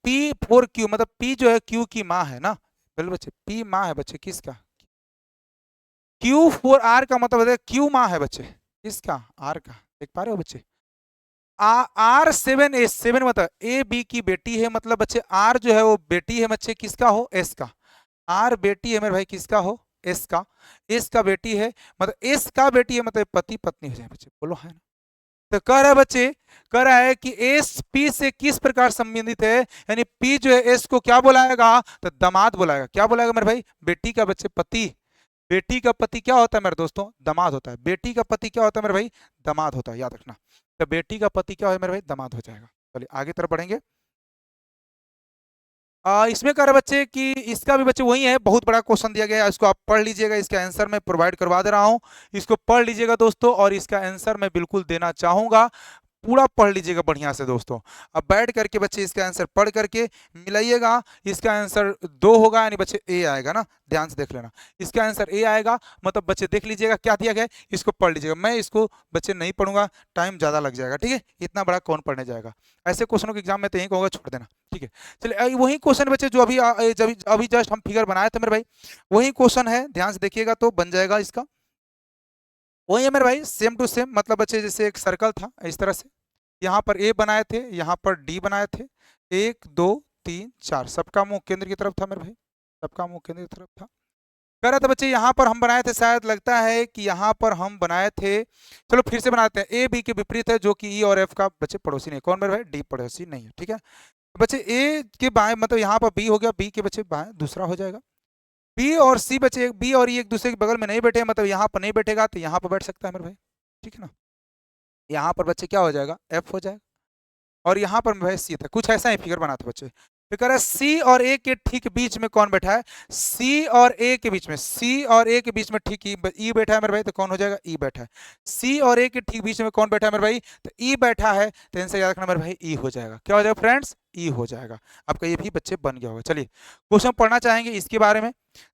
पी फॉर क्यू मतलब पी जो है क्यू की माँ है ना, बिल्कुल बच्चे, पी माँ है बच्चे किसका, क्यू फॉर आर का मतलब है क्यू माँ है बच्चे किसका, आर का, देख पा रहे हो बच्चे। R7S7 मतलब ए बी की बेटी है, मतलब बच्चे आर जो है वो बेटी है बच्चे किसका हो, एस का। आर बेटी है मेरे भाई किसका हो, एस का, एस का बेटी है, मतलब एस का बेटी है, मतलब पति पत्नी हो जाए बच्चे, बोलो है ना। तो कह रहा है बच्चे, कह रहा है कि एस पी से किस प्रकार संबंधित है, यानी पी जो है एस को क्या बुलाएगा, तो दामाद बुलाएगा, क्या बुलाएगा मेरे भाई, बेटी का बच्चे पति। बेटी का पति क्या होता है मेरे दोस्तों, दामाद होता है। बेटी का पति क्या होता है मेरे भाई, दामाद होता है, याद रखना। तो बेटी का पति क्या है मेरे भाई, दामाद हो जाएगा। चलिए आगे तरफ बढ़ेंगे। इसमें कह रहे बच्चे कि इसका भी बच्चे वही है, बहुत बड़ा क्वेश्चन दिया गया है, इसको आप पढ़ लीजिएगा, इसका आंसर मैं प्रोवाइड करवा दे रहा हूँ, इसको पढ़ लीजिएगा दोस्तों, और इसका आंसर मैं बिल्कुल देना चाहूंगा, पूरा पढ़ लीजिएगा बढ़िया से दोस्तों। अब बैठ करके बच्चे इसका आंसर पढ़ करके मिलाइएगा, इसका आंसर 2 होगा, यानी बच्चे ए आएगा ना, ध्यान से देख लेना, इसका आंसर ए आएगा, मतलब बच्चे देख लीजिएगा क्या दिया गया है, इसको पढ़ लीजिएगा। मैं इसको बच्चे नहीं पढ़ूंगा, टाइम ज़्यादा लग जाएगा, ठीक है, इतना बड़ा कौन पढ़ने जाएगा, ऐसे क्वेश्चनों के एग्जाम में तो यही कहूँगा छोड़ देना, ठीक है। चलिए वही क्वेश्चन बच्चे जो अभी जस्ट हम फिगर बनाए थे मेरे भाई, वही क्वेश्चन है, ध्यान से देखिएगा तो बन जाएगा इसका, वही है मेरे भाई, सेम टू सेम, मतलब बच्चे जैसे एक सर्कल था इस तरह से, यहाँ पर ए बनाए थे, यहाँ पर डी बनाए थे, 1 2 3 4, सबका मुंह केंद्र की तरफ था मेरे भाई, सबका मुंह केंद्र की तरफ था। कह रहा था बच्चे यहाँ पर हम बनाए थे, शायद लगता है कि यहाँ पर हम बनाए थे, चलो फिर से बनाते हैं। ए बी के विपरीत है जो कि ई और एफ का बच्चे पड़ोसी नहीं। कौन मेरे भाई? डी पड़ोसी नहीं है। ठीक है बच्चे, ए के बाएं मतलब यहाँ पर बी हो गया, बी के बच्चे बाएं दूसरा हो जाएगा। बी और सी बच्चे, बी और ई एक दूसरे के बगल में नहीं बैठे, मतलब यहाँ पर नहीं बैठेगा तो यहाँ पर बैठ सकता है मेरे भाई। ठीक है ना, यहाँ पर बच्चे क्या हो जाएगा? एफ हो जाएगा। और यहाँ पर भाई सी था, कुछ ऐसा ही फिगर बना था बच्चे। तो कह रहा है सी और ए के ठीक बीच में कौन बैठा है? सी और ए के बीच में, सी और ए के बीच में ठीक ई बैठा है मेरे भाई, तो कौन हो जाएगा? ई बैठा है। सी और ए के ठीक बीच में कौन बैठा है मेरे भाई? तो ई बैठा है, तो इनसे याद रखना मेरे भाई ई हो जाएगा। क्या हो जाएगा फ्रेंड्स? ई हो जाएगा। आपका ये भी बच्चे बन गया होगा। चलिए क्वेश्चन पढ़ना चाहेंगे इसके बारे में,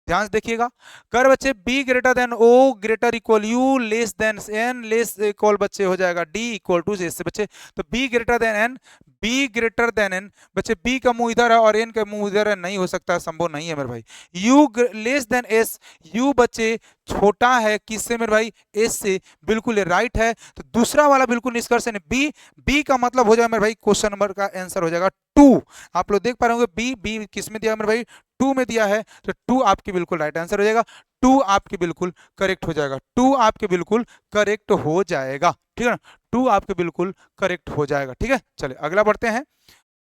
ध्यान से देखिएगा। कर बच्चे B greater than O greater equal U less than N less equal बच्चे हो जाएगा डी इक्वल टू से बच्चे। तो B greater than N, B greater than N बच्चे, बी का मुंह इधर है और एन का मुंह इधर है, नहीं हो सकता, संभव नहीं है मेरे भाई। You less then S, you बच्चे छोटा है किससे मेरे भाई? एस से, बिल्कुल राइट है। तो दूसरा वाला बिल्कुल निष्कर्ष है बी, बी का मतलब हो जाएगा मेरे भाई क्वेश्चन नंबर का आंसर हो जाएगा 2। आप लोग देख पा रहे होंगे बी, बी किस में दिया मेरे भाई? 2 में दिया है, तो 2 आपकी बिल्कुल राइट आंसर हो जाएगा। 2 आपके बिल्कुल करेक्ट हो जाएगा, 2 आपके बिल्कुल करेक्ट हो जाएगा। ठीक है ना, 2 आपके बिल्कुल करेक्ट हो जाएगा। ठीक है, चलिए अगला बढ़ते हैं।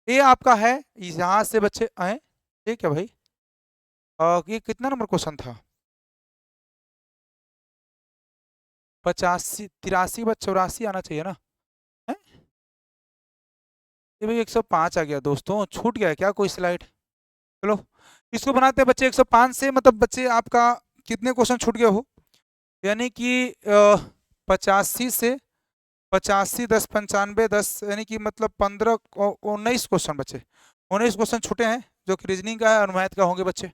ये आपका है, यहां से बच्चे आए, ठीक है भाई। ये कितना नंबर क्वेश्चन था? 85, 83 व 84 आना चाहिए ना? है? ये भाई 105 आ गया दोस्तों, छूट गया क्या कोई स्लाइड? चलो इसको बनाते हैं बच्चे 105 से, मतलब बच्चे आपका कितने क्वेश्चन छूट गए हो? यानी कि 85 से 85 10 95 10, यानी कि मतलब 15 19 क्वेश्चन बच्चे, 19 क्वेश्चन छूटे हैं जो कि रीजनिंग का है और मैथ का होंगे बच्चे।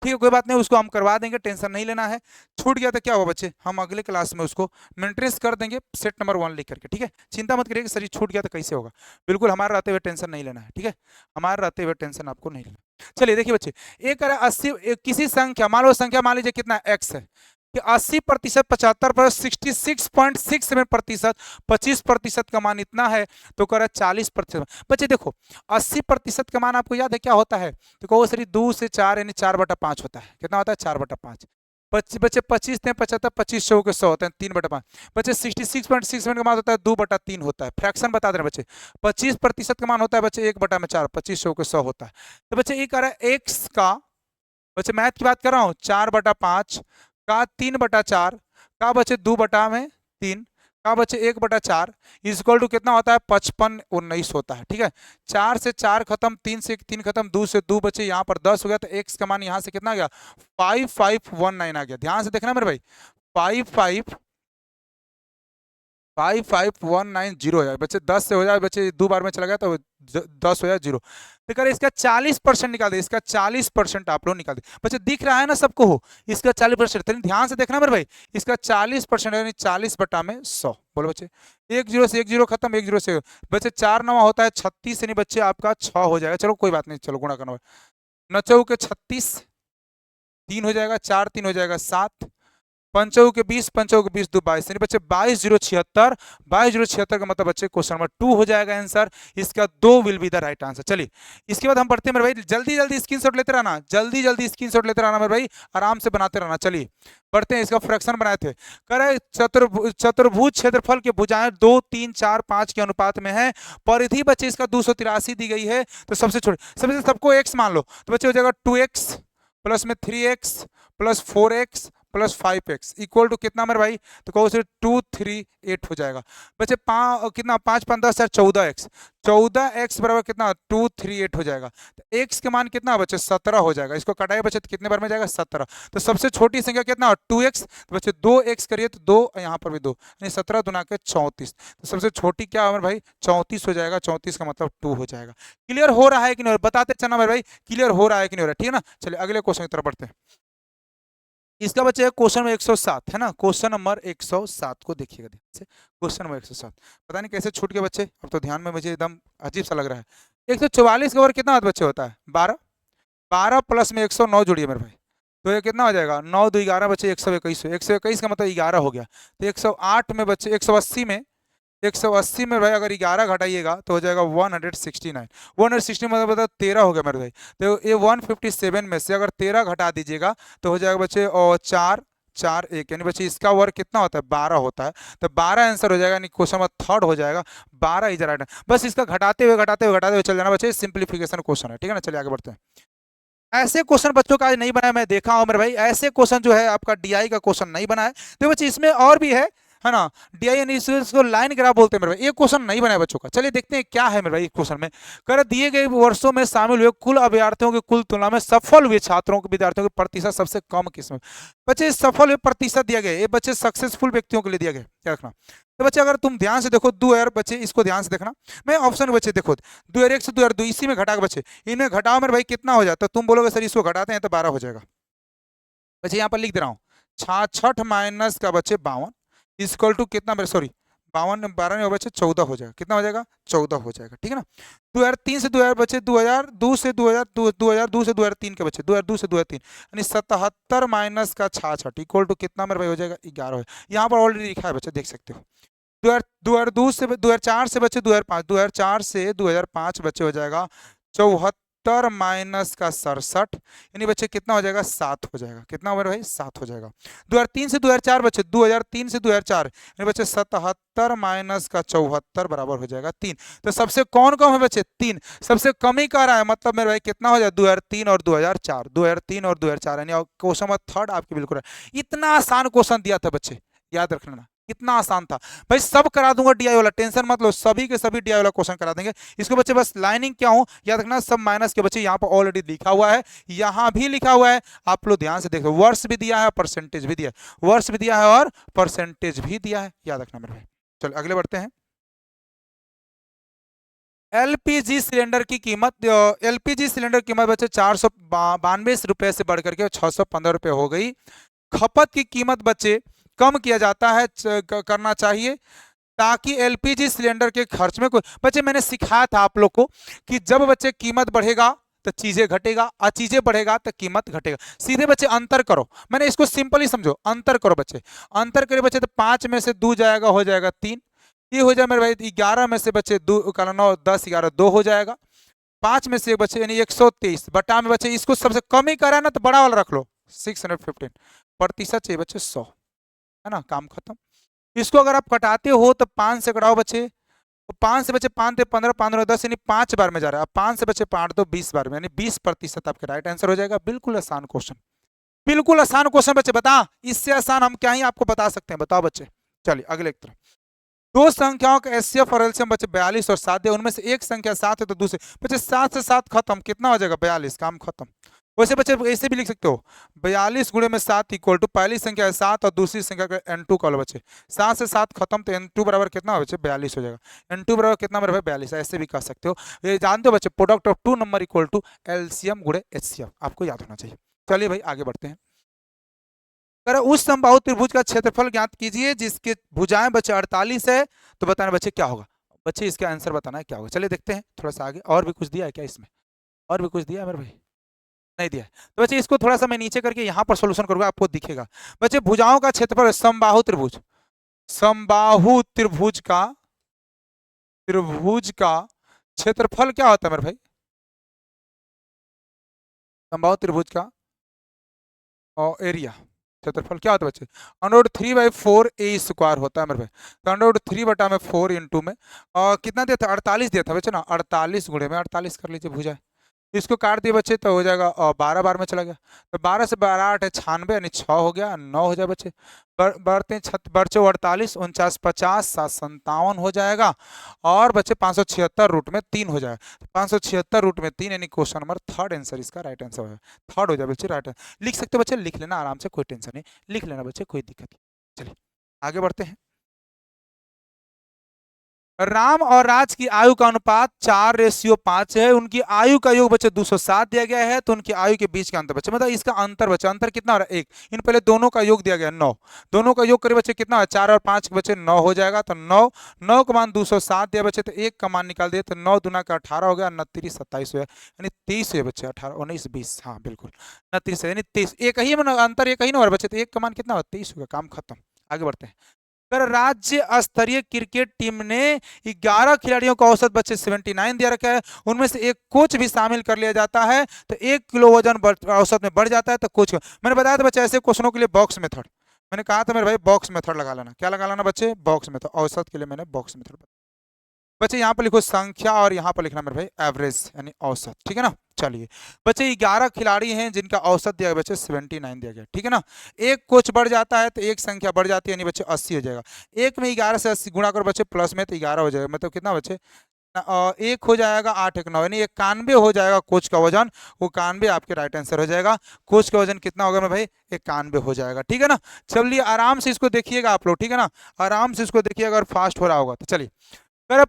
ठीक है कोई बात नहीं, उसको हम करवा देंगे, टेंशन नहीं लेना है। छूट गया तो क्या हुआ बच्चे, हम अगले क्लास में उसको मेंटेनेंस कर देंगे सेट नंबर 1 लिख करके। ठीक है, चिंता मत करिए कि सर ये छूट गया तो कैसे होगा, बिल्कुल हमारे रहते हुए टेंशन नहीं लेना है। ठीक है, हमारे रहते हुए टेंशन आपको नहीं लेना। चलिए देखिए बच्चे, एक 80 किसी संख्या, मान लो संख्या मान लीजिए कितना एक्स है, कि 80% 75 पर 66.67%, 25% का मान इतना है, तो कह रहा है 40%। बच्चे देखो 80% का मान आपको याद है क्या होता है? तो कहो सर 2 से 4 यानी 4/5 होता है। कितना होता है? 4/5। बच्चे 25 थे 75, 25 100 के 100 होते हैं 3/5। बच्चे 66.67 का मान होता है 2/3 होता है। फ्रैक्शन बता दे रहे बच्चे। 25% का मान होता है बच्चे 1/4, 25 100 के 100 होता है। तो बच्चे ये कह रहा है एक्स का, बच्चे मैथ की बात कर रहा हूँ, 4/5 का 3/4 का बच्चे 2/3 का बच्चे 1/4 इक्वल टू कितना होता है? 55 19 होता है। ठीक है, 4 से 4 खत्म, 3 से 3 खत्म, 2 से 2 बच्चे यहाँ पर 10 हो गया, तो एक्स का मान यहाँ से कितना आ गया? 5519 आ गया। ध्यान से देखना मेरे भाई, 55190 हो जाए बच्चे, 10 से हो जाए बच्चे, 2 बार में चला गया तो 10 हो जाए 0। तो कह रहे इसका 40% निकाल दे, इसका 40% आप लोग निकाल दे बच्चे, दिख रहा है ना सबको हो, इसका 40%, ध्यान से देखना मेरे भाई, इसका 40% यानी 40/100। बोलो बच्चे, 1 0 से 1 0 खत्म, 1 0 से बच्चे 4 9 होता है 36, यानी बच्चे आपका 6 हो जाएगा। चलो कोई बात नहीं, चलो गुणा करना, 9 के 36, 3 हो जाएगा, 4 3 हो जाएगा 7, 5 के 20, 5 के 20 2 22, यानी बच्चे 22,076, 22,076 का मतलब बच्चे क्वेश्चन नंबर 2 हो जाएगा आंसर। इसका 2 will be the right answer. चलिए इसके बाद हम पढ़ते हैं मेरे भाई, जल्दी जल्दी स्क्रीनशॉट लेते रहना, जल्दी जल्दी स्क्रीनशॉट लेते रहना मेरे भाई, आराम से बनाते रहना। चलिए पढ़ते हैं, इसका फ्रैक्शन बनाए थे। कह रहे चतुर्भुज क्षेत्रफल के भुजाएं 2 3 4 5 के अनुपात में है। परिधि बच्चे इसका 283 दी गई है, तो सबसे छोटे सबसे सबको एक्स मान लो, तो बच्चे हो जाएगा 2x प्लस में 3x plus 4x plus 5x equal to कितना मेरे भाई? तो कहो से 238 हो जाएगा बच्चे। कितना 5 5 10 14x, 14x बराबर कितना? 238 हो जाएगा। तो x के मान कितना बच्चे? 17 हो जाएगा। इसको कटाए बच्चे तो कितने बार में जाएगा? 17। तो सबसे छोटी संख्या कितना? 2x, तो बच्चे 2x करिए तो 2, यहाँ पर भी 2, यानी 17 दूना के 34। तो सबसे छोटी क्या है मेरे भाई? 34 हो जाएगा। 34 का मतलब 2 हो जाएगा। क्लियर हो रहा है कि नहीं? बताते चलना मेरे भाई, क्लियर हो रहा है कि नहीं हो रहा है? ठीक है ना, चलिए अगले क्वेश्चन की तरफ बढ़ते हैं। इसका बच्चे है क्वेश्चन नंबर 107 है ना, क्वेश्चन नंबर 107 को देखिएगा ध्यान से। क्वेश्चन नंबर 107 पता नहीं कैसे छूट गए बच्चे, अब तो ध्यान में मुझे एकदम अजीब सा लग रहा है। 144 का वर्ग कितना बच्चे होता है? 12, 12 प्लस में 109 जोड़िए मेरे भाई, तो ये कितना हो जाएगा? 9 2 11 बच्चे 121, 121 का मतलब 11 हो गया। तो 108 में बच्चे 180 में 180 में भाई अगर 11 घटाइएगा तो हो जाएगा 169। 169 मतलब 13 हो गया मेरे भाई। तो ये 157 में से अगर 13 घटा दीजिएगा तो हो जाएगा बच्चे और 4 4 1, यानी बच्चे इसका वर्ग कितना होता है 12 होता है। तो 12 आंसर हो जाएगा, यानी क्वेश्चन नंबर थर्ड हो जाएगा। 12 इज राइट। बस इसका घटाते हुए चल जाना बच्चे, सिंप्लीफिकेशन क्वेश्चन है, ठीक है ना। चलिए आगे बढ़ते हैं। ऐसे क्वेश्चन बच्चों का आज नहीं बनाया, मैं देखा हूं मेरे भाई, ऐसे क्वेश्चन जो है आपका डीआई का क्वेश्चन नहीं बना है। तो बच्चे इसमें और भी है ना। डीआई एनालिसिस को लाइन ग्राफ बोलते हैं मेरे भाई। एक क्वेश्चन नहीं बनाया बच्चों का। चलिए देखते हैं क्या है मेरे भाई इस क्वेश्चन में। कर दिए गए वर्षों में शामिल हुए कुल अभ्यर्थियों की कुल तुलना में सफल हुए छात्रों के विद्यार्थियों के प्रतिशत सबसे कम किसमें। बच्चे सफल हुए प्रतिशत दिया गया, ये बच्चे सक्सेसफुल व्यक्तियों के लिए दिया गया, क्या रखना। तो बच्चे अगर तुम ध्यान से देखो 2000 बच्चे, इसको ध्यान से देखना। मैं ऑप्शन बच्चे देखो 2001 से 2002 इसी में घटा के बच्चे, इनमें घटाओ मेरे भाई कितना हो जाता है। तुम बोलोगे सर इसको घटाते हैं तो 12 हो जाएगा। बच्चे यहाँ पर लिख दे रहा हूँ 66 माइनस का बच्चे 52 इक्वल टू कितना मेरे, सॉरी 52 12 में बच्चे 14 हो जाएगा। कितना हो जाएगा 14 हो जाएगा, ठीक है ना। 2003 से 2000 बच्चे 2002 से 2002 से 2003 के बच्चे 2002 से 2003, यानी 77 माइनस का 66 इक्वल टू कितना मेरे भाई हो जाएगा 11। यहाँ पर ऑलरेडी लिखा है बच्चे, देख सकते हो। 2002 से 2004 से बच्चे 2005, 2004 से 2005 बच्चे हो जाएगा 74 माइनस का 67, यानी बच्चे कितना हो जाएगा 7 हो जाएगा। कितना हो भाई 7 हो जाएगा। 2003 से 2004 बच्चे 2003 से 2004, यानी बच्चे 77 माइनस का 74 बराबर हो जाएगा 3। तो सबसे कौन कम है बच्चे 3, सबसे कम ही कह रहा है, मतलब मेरे भाई कितना हो जाएगा 2003 और 2004, 2003 और 2004, यानी क्वेश्चन नंबर थर्ड आपके बिल्कुल है। इतना आसान क्वेश्चन दिया था बच्चे, याद रख लेना कितना आसान था भाई। सब करा दूंगा डीआई वाला, टेंशन मत लो, सभी के सभी डीआई वाला क्वेश्चन करा देंगे। इसको बच्चे बस लाइनिंग क्या हो याद रखना, सब माइनस के बच्चे यहाँ पर ऑलरेडी लिखा हुआ है, यहाँ भी लिखा हुआ है। आप लोग ध्यान से देखो, वर्ष भी दिया है, परसेंटेज भी दिया है, वर्ष भी दिया है और परसेंटेज भी दिया है, याद रखना मेरे भाई। चलो अगले बढ़ते हैं। एलपीजी सिलेंडर की कीमत, एलपीजी सिलेंडर की कीमत बच्चे 492 रुपए से बढ़कर के 615 रुपए हो गई। खपत की कीमत बच्चे कम किया जाता है, करना चाहिए ताकि एलपीजी सिलेंडर के खर्च में कोई, बच्चे मैंने सिखाया था आप लोग को कि जब बच्चे कीमत बढ़ेगा तो चीजें घटेगा और चीजें बढ़ेगा तो कीमत घटेगा। सीधे बच्चे अंतर करो, मैंने इसको सिंपल ही समझो, अंतर करो बच्चे। अंतर करे बच्चे तो 5 में से 2 जाएगा, हो जाएगा 3। ये हो जाए मेरे भाई 11 में से बच्चे 2 का 9 10 11 2 हो जाएगा। 5 में से एक बच्चे यानी 123 बटा में बच्चे इसको सबसे कम ही करा ना तो बड़ा वाला रख लो 615 प्रतिशत चाहिए बच्चे 100, है ना, काम खत्म। इसको अगर आप कटाते हो तो 5 से कटाओ बच्चे, तो 5 से बच्चे 5 15 15 10, यानी 5 बार में जा रहा है। 5 से बच्चे 5 तो 20 बार में, यानी 20% आपके राइट आंसर हो जाएगा। बिल्कुल आसान क्वेश्चन, बिल्कुल आसान क्वेश्चन बच्चे, बता इससे आसान हम क्या ही आपको बता सकते हैं, बताओ बच्चे। चलिए अगले एक तरफ। दो संख्याओं का एचसीएफ और एलसीएम बच्चे 42 और 7 है, उनमें से एक संख्या 7 है तो दूसरे बच्चे 7 से 7 खत्म, कितना हो जाएगा 42, काम खत्म। वैसे बच्चे ऐसे भी लिख सकते हो 42 गुणे में 7 इक्वल टू पहली संख्या है 7 और दूसरी संख्या का n2 का लो बच्चे। 7 से 7 खत्म तो n2 बराबर कितना हो बच्चे 42 हो जाएगा। n2 बराबर कितना बराबर 42, ऐसे भी कर सकते हो। ये जानते हो बच्चे product of two number equal to LCM गुणे एचसीएफ, आपको याद होना चाहिए। चलिए भाई आगे बढ़ते हैं। उस समबाहु त्रिभुज का क्षेत्रफल ज्ञात कीजिए जिसके भुजाएं बच्चे 48 है, तो बताना बच्चे क्या होगा। बच्चे इसका आंसर बताना है क्या होगा। चलिए देखते हैं थोड़ा सा आगे, और भी कुछ दिया है क्या इसमें, और भी कुछ दिया है मेरे भाई, नहीं दिया है। तो बच्चे इसको थोड़ा सा मैं नीचे करके यहाँ पर सोल्यूशन करूंगा, आपको दिखेगा। बच्चे भुजाओं का क्षेत्रफल समबाहु त्रिभुज, समबाहु त्रिभुज का क्षेत्रफल क्या होता है मेरे भाई, समबाहु त्रिभुज का और एरिया क्षेत्रफल क्या होता है बच्चे, √3/4 ए स्क्वायर होता है मेरे भाई। तो √3/4 इंटू में और कितना दिया था 48 दिया था बच्चे ना, 48 गुणे में 48 कर लीजिए भुजा, इसको काट दिए बच्चे तो हो जाएगा 12 बार में चला गया। तो 12 से 12 8 है 96, यानी 6 हो गया, 9 हो जाए बच्चे। बढ़ते हैं बच्चे 48 49 50 7 57 हो जाएगा। और बच्चे 576 रूट में 3 हो जाएगा। 576 रूट में 3, यानी क्वेश्चन नंबर थर्ड आंसर इसका राइट आंसर है, थर्ड हो जाए बच्चे राइट आंसर। लिख सकते बच्चे, लिख लेना आराम से, कोई टेंशन नहीं, लिख लेना बच्चे, कोई दिक्कत नहीं। चलिए आगे बढ़ते हैं। राम और राज की आयु का अनुपात 4:5 है, उनकी आयु का योग बच्चे 207 दिया गया है, तो उनकी आयु के बीच का अंतर बच्चे, मतलब इसका अंतर बच्चे, अंतर कितना हो रहा है 1, इन पहले दोनों का योग दिया गया 9, दोनों का योग करे बच्चे कितना है 4 और 5 के बच्चे 9 हो जाएगा। तो 9 का मान 207 दिया बच्चे, तो 1 का मान निकाल दिए तो 9 दूना का 18 हो गया, 29 27 हो गया, यानी 23 है बच्चे, 18 19 20, हाँ बिल्कुल 29 यानी 23, एक ही अंतर एक ही ना हो रहा बच्चे, तो 1 का मान कितना हो 23 हो गया, काम खत्म। आगे बढ़ते हैं। अगर राज्य स्तरीय क्रिकेट टीम ने 11 खिलाड़ियों का औसत बच्चे 79 दिया रखा है, उनमें से एक कोच भी शामिल कर लिया जाता है तो 1 किलो वजन औसत में बढ़ जाता है तो कोच मैंने बताया था बच्चे ऐसे क्वेश्चनों के लिए बॉक्स मेथड मैंने कहा था मेरे भाई बॉक्स मेथड लगा लेना। क्या लगा लेना बच्चे? Box method. औसत के लिए मैंने बॉक्स मेथड। बच्चे यहाँ पर लिखो संख्या और यहाँ पर लिखना मेरे भाई एवरेज यानी औसत। ठीक है ना। चलिए बच्चे 11 खिलाड़ी हैं जिनका औसत दिया गया बच्चे 79 दिया गया। ठीक है ना। एक कोच बढ़ जाता है तो एक संख्या बढ़ जाती है यानी बच्चे 80 हो जाएगा। एक में 11 से 80 गुणा करो बच्चे प्लस में तो 11 हो जाएगा मतलब कितना बच्चे एक हो जाएगा 8 एक 9 यानी 91 हो जाएगा कोच का वजन। वो 91 आपके राइट आंसर हो जाएगा। कोच का वजन कितना होगा मेरे भाई? 91 हो जाएगा। ठीक है ना। चलिए आराम से इसको देखिएगा आप लोग। ठीक है ना। आराम से इसको देखिएगा अगर फास्ट हो रहा होगा तो। चलिए अगर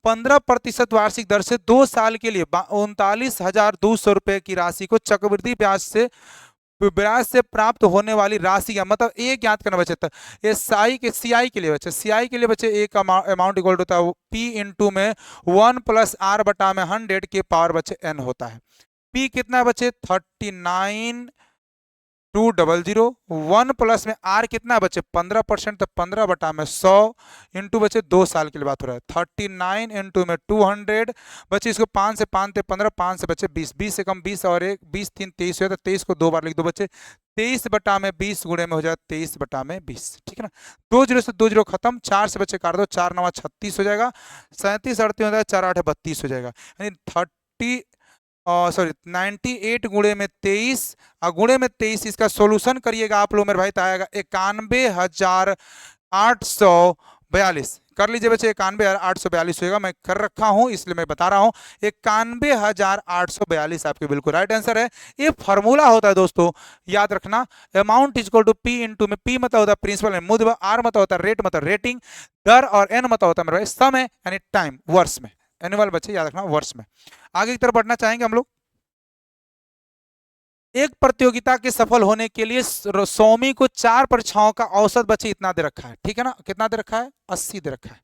15% वार्षिक दर से 2 साल के लिए 39,200 रुपए की राशि को चक्रवृद्धि ब्याज से प्राप्त होने वाली राशि का मतलब एक याद करना बच्चे ये सीआई के लिए बच्चे सीआई के लिए बच्चे एक अमाउंट इक्वल होता है पी इंटू में 1+r/100 के पावर बच्चे एन होता है। पी कितना है बच्चे? 39,200। 1 प्लस में आर कितना है बच्चे? 15% तो 15/100 इंटू बच्चे 2 साल के लिए बात हो रहा है 39 इंटू में 200 बच्चे इसको 5 से 5 थे 15 5 से बच्चे 20 20 से कम 20 और 1 20 3 23 हो तो 23 को 2 बार लिख दो बच्चे 23/20 गुणे में हो जाएगा 23/20। ठीक है ना। 2 जीरो से 2 जीरो खत्म 4 से बच्चे काट दो 4 9 36 हो जाएगा 37 38 हो जाएगा 4 8 32 हो जाएगा यानी 98 गुणे में 23 और गुणे में 23 इसका सोल्यूशन करिएगा आप लोग मेरे भाई तो आएगा 91,842 कर लीजिए बच्चे 91,842 होगा। मैं कर रखा हूं इसलिए मैं बता रहा हूं 91,842 आपके बिल्कुल राइट आंसर है। ये फॉर्मूला होता है दोस्तों याद रखना amount is equal to p into में पी मतलब होता है प्रिंसिपल मुद्दे आर मतलब होता है रेट मतलब रेटिंग दर और एन मतलब होता है मेरे भाई समय यानी टाइम वर्ष में एनुअल बच्चे याद रखना वर्ष में। आगे की तरफ बढ़ना चाहेंगे हम लोग। एक प्रतियोगिता के सफल होने के लिए स्वामी को 4 परीक्षाओं का औसत बच्चे इतना दे रखा है। ठीक है ना। कितना दे रखा है? 80 दे रखा है।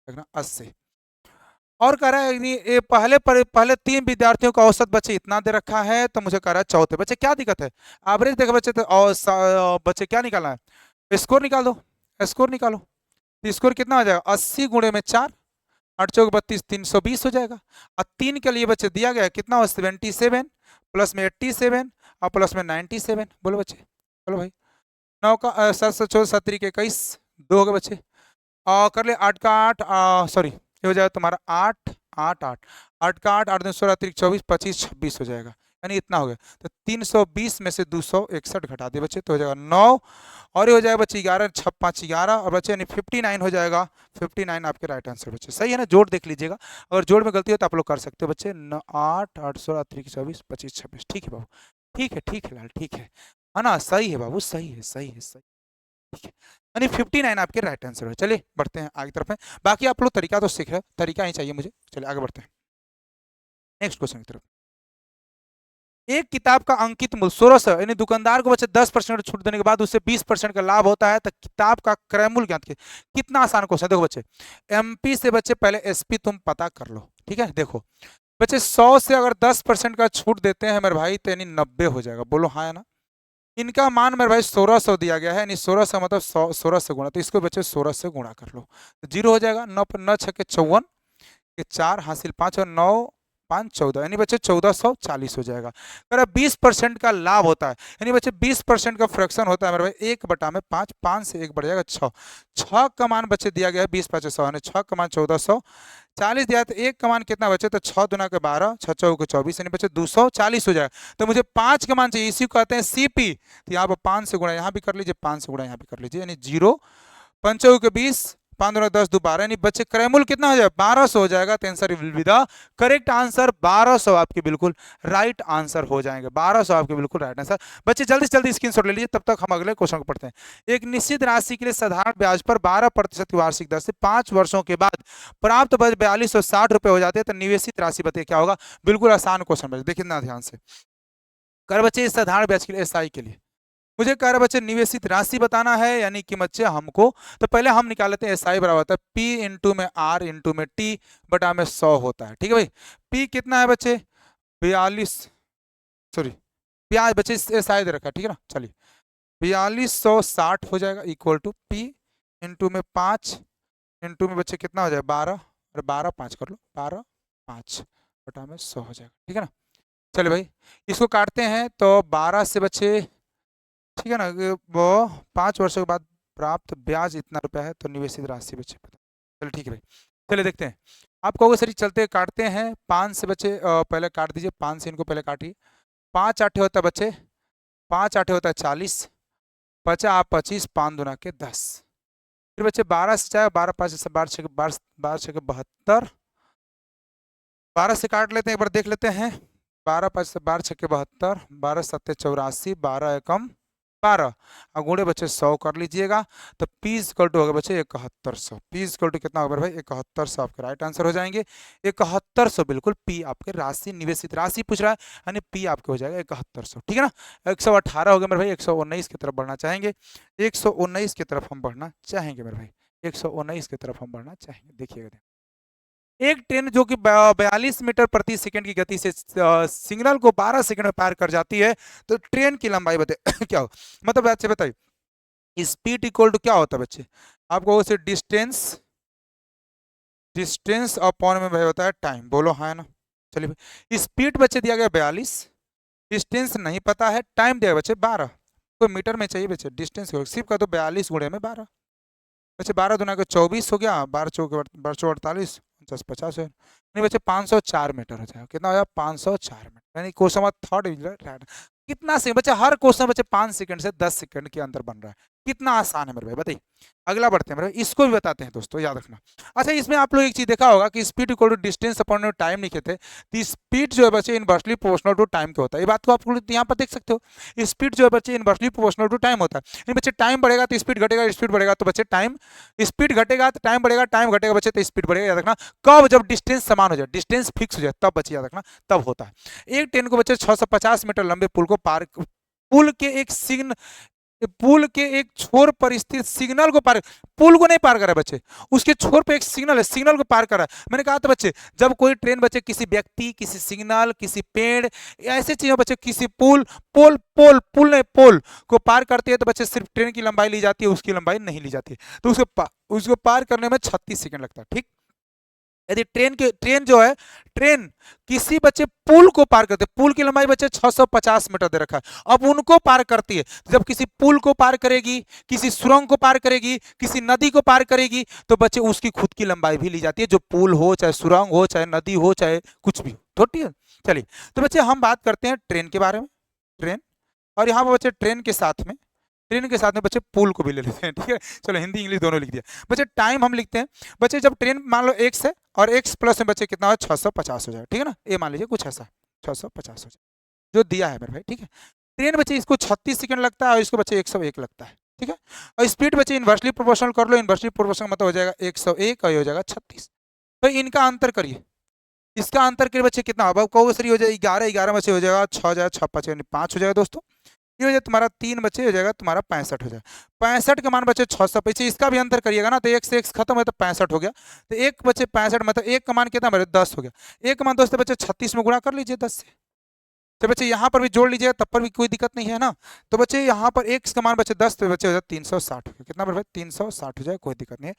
देखना 80 और कह रहा है ये पहले 3 विद्यार्थियों का औसत बच्चे इतना दे रखा है तो मुझे कह रहा है चौथे बच्चे क्या दिक्कत है? एवरेज देखो बच्चे तो बच्चे क्या निकालना है? स्कोर निकाल दो। स्कोर निकालो तो स्कोर कितना हो जाएगा? 80 गुणे में 4 8 चौक 32 320 हो जाएगा। और 3 के लिए बच्चे दिया गया कितना हो? 77 प्लस में 87 और प्लस में 97। बोलो बच्चे बोलो भाई 9 का 7 से 14 7 के 21 2 हो गए बच्चे और कर ले 8 का 8 सॉरी ये हो जाएगा तुम्हारा 8 8 8 8 का 8 8 16 24 25 26 हो जाएगा यानी इतना हो गया। तो 320 में से 261 घटा दे बच्चे तो हो जाएगा 9 और ये हो जाएगा बच्चे 11 6 5 11 और बच्चे यानी 59 हो जाएगा। 59 आपके राइट आंसर बच्चे सही है ना। जोड़ देख लीजिएगा अगर जोड़ में गलती हो तो आप लोग कर सकते हो बच्चे 8 8 16 24 25 26। ठीक है बाबू ठीक है लाल ठीक है ना। सही है बाबू सही है सही ठीक है यानी 59 आपके राइट आंसर है। चलिए बढ़ते हैं आगे तरफ में। बाकी आप लोग तरीका तो सीख रहे हो तरीका ही चाहिए मुझे। चलिए आगे बढ़ते हैं नेक्स्ट क्वेश्चन की तरफ। एक किताब का अंकित मूल्य 1600 यानी दुकानदार को बच्चे 10% छूट देने के बाद उससे 20% का लाभ होता है तो किताब का क्रय मूल्य ज्ञात कीजिए। कितना आसान क्वेश्चन देखो बच्चे एमपी से बच्चे पहले एसपी तुम पता कर लो। ठीक है देखो बच्चे 100 से अगर 10% का छूट देते हैं मेरे भाई तो यानी 90 हो जाएगा। बोलो हाँ या ना। इनका मान मेरे भाई 1600 दिया गया है यानी 1600 मतलब 16 से गुणा तो इसको बच्चे 16 से गुणा कर लो तो 0 हो जाएगा। 9 9 6 के 54 के 4 हासिल 5 और 9 5 14 यानी बच्चे 1440 हो जाएगा। अगर 20% का लाभ होता है यानी बच्चे 20% का फ्रैक्शन होता है मेरे भाई 1/5 5 से 1 बढ़ जाएगा 6 6 का मान बच्चे दिया गया है 20 5 100 यानी 6 का मान 1440 दिया तो 1 का मान कितना बचे तो 6 दूना के 12 6 चौके 24 यानी बच्चे 240 हो जाएगा। तो मुझे 5 का मान चाहिए इसी को कहते हैं सीपी तो यहाँ पर 5 से गुणा यहाँ भी कर लीजिए 5 से गुणा यहाँ भी कर लीजिए यानी 0 5 के 20 5 दूना 10 2 12 यानी बच्चे क्रय मूल्य कितना हो जाएगा 1200 हो जाएगा। तो answer will be the correct answer 1200 आपके बिल्कुल राइट आंसर हो जाएंगे। 1200 आपके बिल्कुल राइट आंसर। बच्चे जल्दी से जल्दी स्क्रीनशॉट ले लीजिए तब तक हम अगले क्वेश्चन को पढ़ते हैं। एक निश्चित राशि के लिए साधारण ब्याज पर 12% की वार्षिक दर से 5 वर्षों के बाद प्राप्त ब्याज 4260 रुपए हो जाते हैं तो निवेशित राशि बताइए क्या होगा। बिल्कुल आसान क्वेश्चन देखिए ना ध्यान से कर बच्चे इस साधारण ब्याज के लिए एसआई के लिए मुझे कह रहा बच्चे निवेशित राशि बताना है यानी कि बच्चे हमको तो पहले हम निकाल लेते हैं एसआई बराबर होता है पी इंटू में आर इंटू में टी बटा में 100 होता है। ठीक है भाई पी कितना है बच्चे 42 सॉरी ब्याज बच्चे एसआई दे रखा है। ठीक है ना। चलिए 4260 हो जाएगा इक्वल टू P इंटू में 5 इंटू में बच्चे कितना हो जाएगा 12, और 12 5 कर लो, 12 5 बटा में 100 हो जाएगा। ठीक है ना। चलिए भाई इसको काटते हैं तो 12 से बच्चे, ठीक है ना, वो 5 वर्षों के बाद प्राप्त ब्याज इतना रुपया है, तो निवेशित राशि बच्चे पता। चलो ठीक है भाई, चलिए देखते हैं। आप कहोगे सर चलते काटते हैं, 5 से बच्चे पहले काट दीजिए, 5 से इनको पहले काटिए। 5 8 होता है बच्चे, 5 8 होता है 40, बचा आप 25, 5 दूना के 10। फिर बच्चे 12 से जाए, 12 5 से 12 6 12 6 72, 12 से काट लेते हैं, एक बार देख लेते हैं। 12 5 से 12 6 72, 12 7 84, 12 एकम 12, और गुणे बच्चे 100 कर लीजिएगा, तो P इक्वल टू होगा बच्चे 7100। P इक्वल टू कितना होगा भाई 7100, आपके राइट आंसर हो जाएंगे 7100 बिल्कुल। P आपके राशि, निवेशित राशि पूछ रहा है, यानी P आपके हो जाएगा 7100। ठीक है ना। 118 हो गया मेरे भाई, 119 की तरफ बढ़ना चाहेंगे, 119 की तरफ हम बढ़ना चाहेंगे मेरे भाई, 119 की तरफ हम बढ़ना चाहेंगे। देखिएगा, एक ट्रेन जो कि 42 मीटर प्रति सेकंड की गति से सिग्नल को 12 सेकंड में पार कर जाती है, तो ट्रेन की लंबाई बताइए क्या हो, मतलब बच्चे बताइए स्पीड इक्वल टू क्या होता है बच्चे, आपको उसे डिस्टेंस, डिस्टेंस अपॉन में भाई होता है टाइम, बोलो हाँ ना। चलिए स्पीड बच्चे दिया गया 42, डिस्टेंस नहीं पता है, टाइम दिया बच्चे 12, तो मीटर में चाहिए बच्चे, डिस्टेंस सिर्फ का तो 42 गुणे में 12, बच्चे 12 दुना का 24 हो गया, 12 चौक 48, 50 है, नहीं बच्चे 504 मीटर हो जाएगा। कितना हो जाएगा 504 मीटर, यानी क्वेश्चन नंबर 3 कितना से बच्चे, हर क्वेश्चन बच्चे 5 सेकंड से 10 सेकंड के अंदर बन रहा है, कितना आसान है मेरे भाई बताइए। अगला बढ़ते हैं मेरे भाई, इसको भी बताते हैं दोस्तों, याद रखना। अच्छा इसमें आप लोग एक चीज देखा होगा कि speed equal to distance upon time लिखे थे, तो स्पीड जो है बच्चे इनवर्सली प्रोपोर्शनल टू टाइम के होता है, ये बात को आप लोग यहाँ पर देख सकते हो। स्पीड जो है बच्चे इनवर्सली प्रोपोर्शनल टू टाइम होता है, यानी बच्चे टाइम बढ़ेगा तो स्पीड घटेगा, स्पीड बढ़ेगा तो बच्चे टाइम, स्पीड घटेगा तो टाइम बढ़ेगा, टाइम घटेगा बच्चे तो स्पीड बढ़ेगा। याद रखना कब, जब डिस्टेंस समान हो जाए, डिस्टेंस फिक्स हो जाए, तब बच्चे याद रखना तब होता है। एक ट्रेन को बच्चे 650 मीटर लंबे पुल को पार, पुल के एक सिग्नल, पुल के एक छोर पर स्थित सिग्नल को पार, पुल को नहीं पार कर रहा है बच्चे, उसके छोर पे एक सिग्नल है, सिग्नल को पार कर रहा है। मैंने कहा था बच्चे जब कोई ट्रेन बच्चे किसी व्यक्ति, किसी सिग्नल, किसी पेड़, ऐसे चीजों बच्चे किसी पुल, पोल पोल पुल नहीं पोल को पार करती है, तो बच्चे सिर्फ ट्रेन की लंबाई ली जाती है, उसकी लंबाई नहीं ली जाती है, तो उसको पार करने में 36 सेकंड लगता है। ठीक, यदि ट्रेन जो है, ट्रेन किसी बच्चे पुल को पार करते, पुल की लंबाई बच्चे 650 मीटर दे रखा है, अब उनको पार करती है, जब किसी पुल को पार करेगी, किसी सुरंग को पार करेगी, किसी नदी को पार करेगी, तो बच्चे उसकी खुद की लंबाई भी ली जाती है, जो पुल हो, चाहे सुरंग हो, चाहे नदी हो, चाहे कुछ भी हो। ठीक है, चलिए तो बच्चे हम बात करते हैं ट्रेन के बारे में, ट्रेन, और यहाँ पर बच्चे ट्रेन के साथ में, ट्रेन के साथ में बच्चे पुल को भी ले लेते हैं। ठीक है, चलो हिंदी इंग्लिश दोनों लिख दिया। बच्चे टाइम हम लिखते हैं बच्चे, जब ट्रेन मान लो x है और x प्लस में बच्चे कितना हो 650 हो जाए, ठीक है ना, ये मान लीजिए कुछ ऐसा 650 हो जाए जो दिया है मेरे भाई। ठीक है, ट्रेन बच्चे इसको 36 सेकंड लगता है और इसको बच्चे 101 लगता है। ठीक है, और स्पीड बच्चे इन्वर्सली प्रोपोर्शनल कर लो, इन्वर्सली प्रोपोर्शनल मतलब हो जाएगा 101 और ये हो जाएगा 36। तो इनका अंतर करिए, इसका अंतर के बच्चे कितना होगा, कहोगे सर हो जाएगा 11, 11 बच्चे हो जाएगा 6 हो जाएगा, 6 5 यानी 5 हो जाएगा दोस्तों, ये हो जाए तुम्हारा 3 बच्चे हो जाएगा तुम्हारा 65 हो जाएगा, 65 के मान बच्चे 600 पीछे, इसका भी अंतर करिएगा ना, तो 1 से 1 खत्म है तो 65 हो गया, तो एक बच्चे 65 मतलब एक का मान कितना मेरे 10 हो गया, एक का मान दोस्तों बच्चे 36 में गुणा कर लीजिए 10 से, तो बच्चे यहाँ पर भी जोड़ लीजिए तब पर भी कोई दिक्कत नहीं है ना, तो बच्चे यहाँ पर x का मान बच्चे 10 तो बच्चे हो जाए 360 हो गया, कितना भाई 360 हो जाए, कोई दिक्कत नहीं है।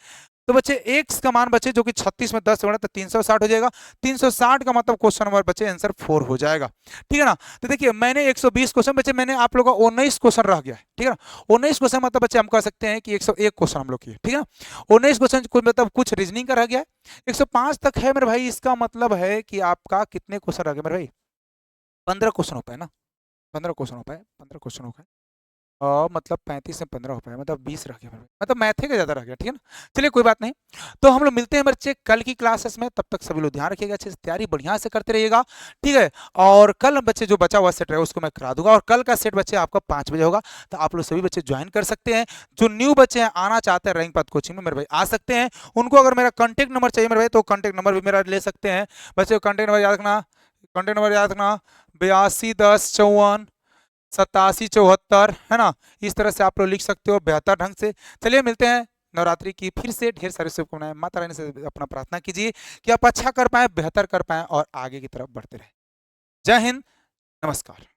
तो बच्चे x का मान बच्चे जो कि 36 में 10 से बढ़ा तो 360 हो जाएगा, 360 का मतलब क्वेश्चन नंबर बच्चे आंसर 4 हो जाएगा। ठीक है ना, तो देखिए मैंने 120 क्वेश्चन बच्चे, मैंने आप लोगों का 19 क्वेश्चन रह गया है। ठीक है ना, 19 क्वेश्चन मतलब बच्चे हम कह सकते हैं कि 101 क्वेश्चन हम लोग किए। ठीक है, 19 क्वेश्चन कुछ मतलब कुछ रीजनिंग का रह गया है, 105 तक है मेरे भाई, इसका मतलब है कि आपका कितने क्वेश्चन रह गए मेरे भाई, 15 क्वेश्चन हो पाए ना, 15 क्वेश्चन हो पाए, 15 क्वेश्चन हो गए, और मतलब 35 में 15 हो पाए, मतलब 20 रह गया, मतलब मैथ का ज़्यादा रह गया। ठीक है ना, चलिए कोई बात नहीं, तो हम लोग मिलते हैं बच्चे कल की क्लासेस में, तब तक सभी लोग ध्यान रखिएगा, अच्छे से तैयारी बढ़िया से करते रहिएगा। ठीक है, और कल बच्चे जो बचा हुआ सेट रहेगा उसको मैं करा दूंगा, और कल का सेट बच्चे आपका 5 बजे होगा, तो आप लोग सभी बच्चे ज्वाइन कर सकते हैं। जो न्यू बच्चे हैं आना चाहते हैं रैंक पाथ कोचिंग में मेरे भाई आ सकते हैं, उनको अगर मेरा कॉन्टैक्ट नंबर चाहिए मेरे भाई तो कॉन्टैक्ट नंबर भी मेरा ले सकते हैं बच्चे, कॉन्टैक्ट नंबर याद रखना, कॉन्टैक्ट नंबर याद रखना 8210548774 है ना, इस तरह से आप लोग लिख सकते हो बेहतर ढंग से। चलिए मिलते हैं नवरात्रि की फिर से ढेर सारी शुभकामनाएं, माता रानी से अपना प्रार्थना कीजिए कि आप अच्छा कर पाए, बेहतर कर पाए और आगे की तरफ बढ़ते रहे। जय हिंद, नमस्कार।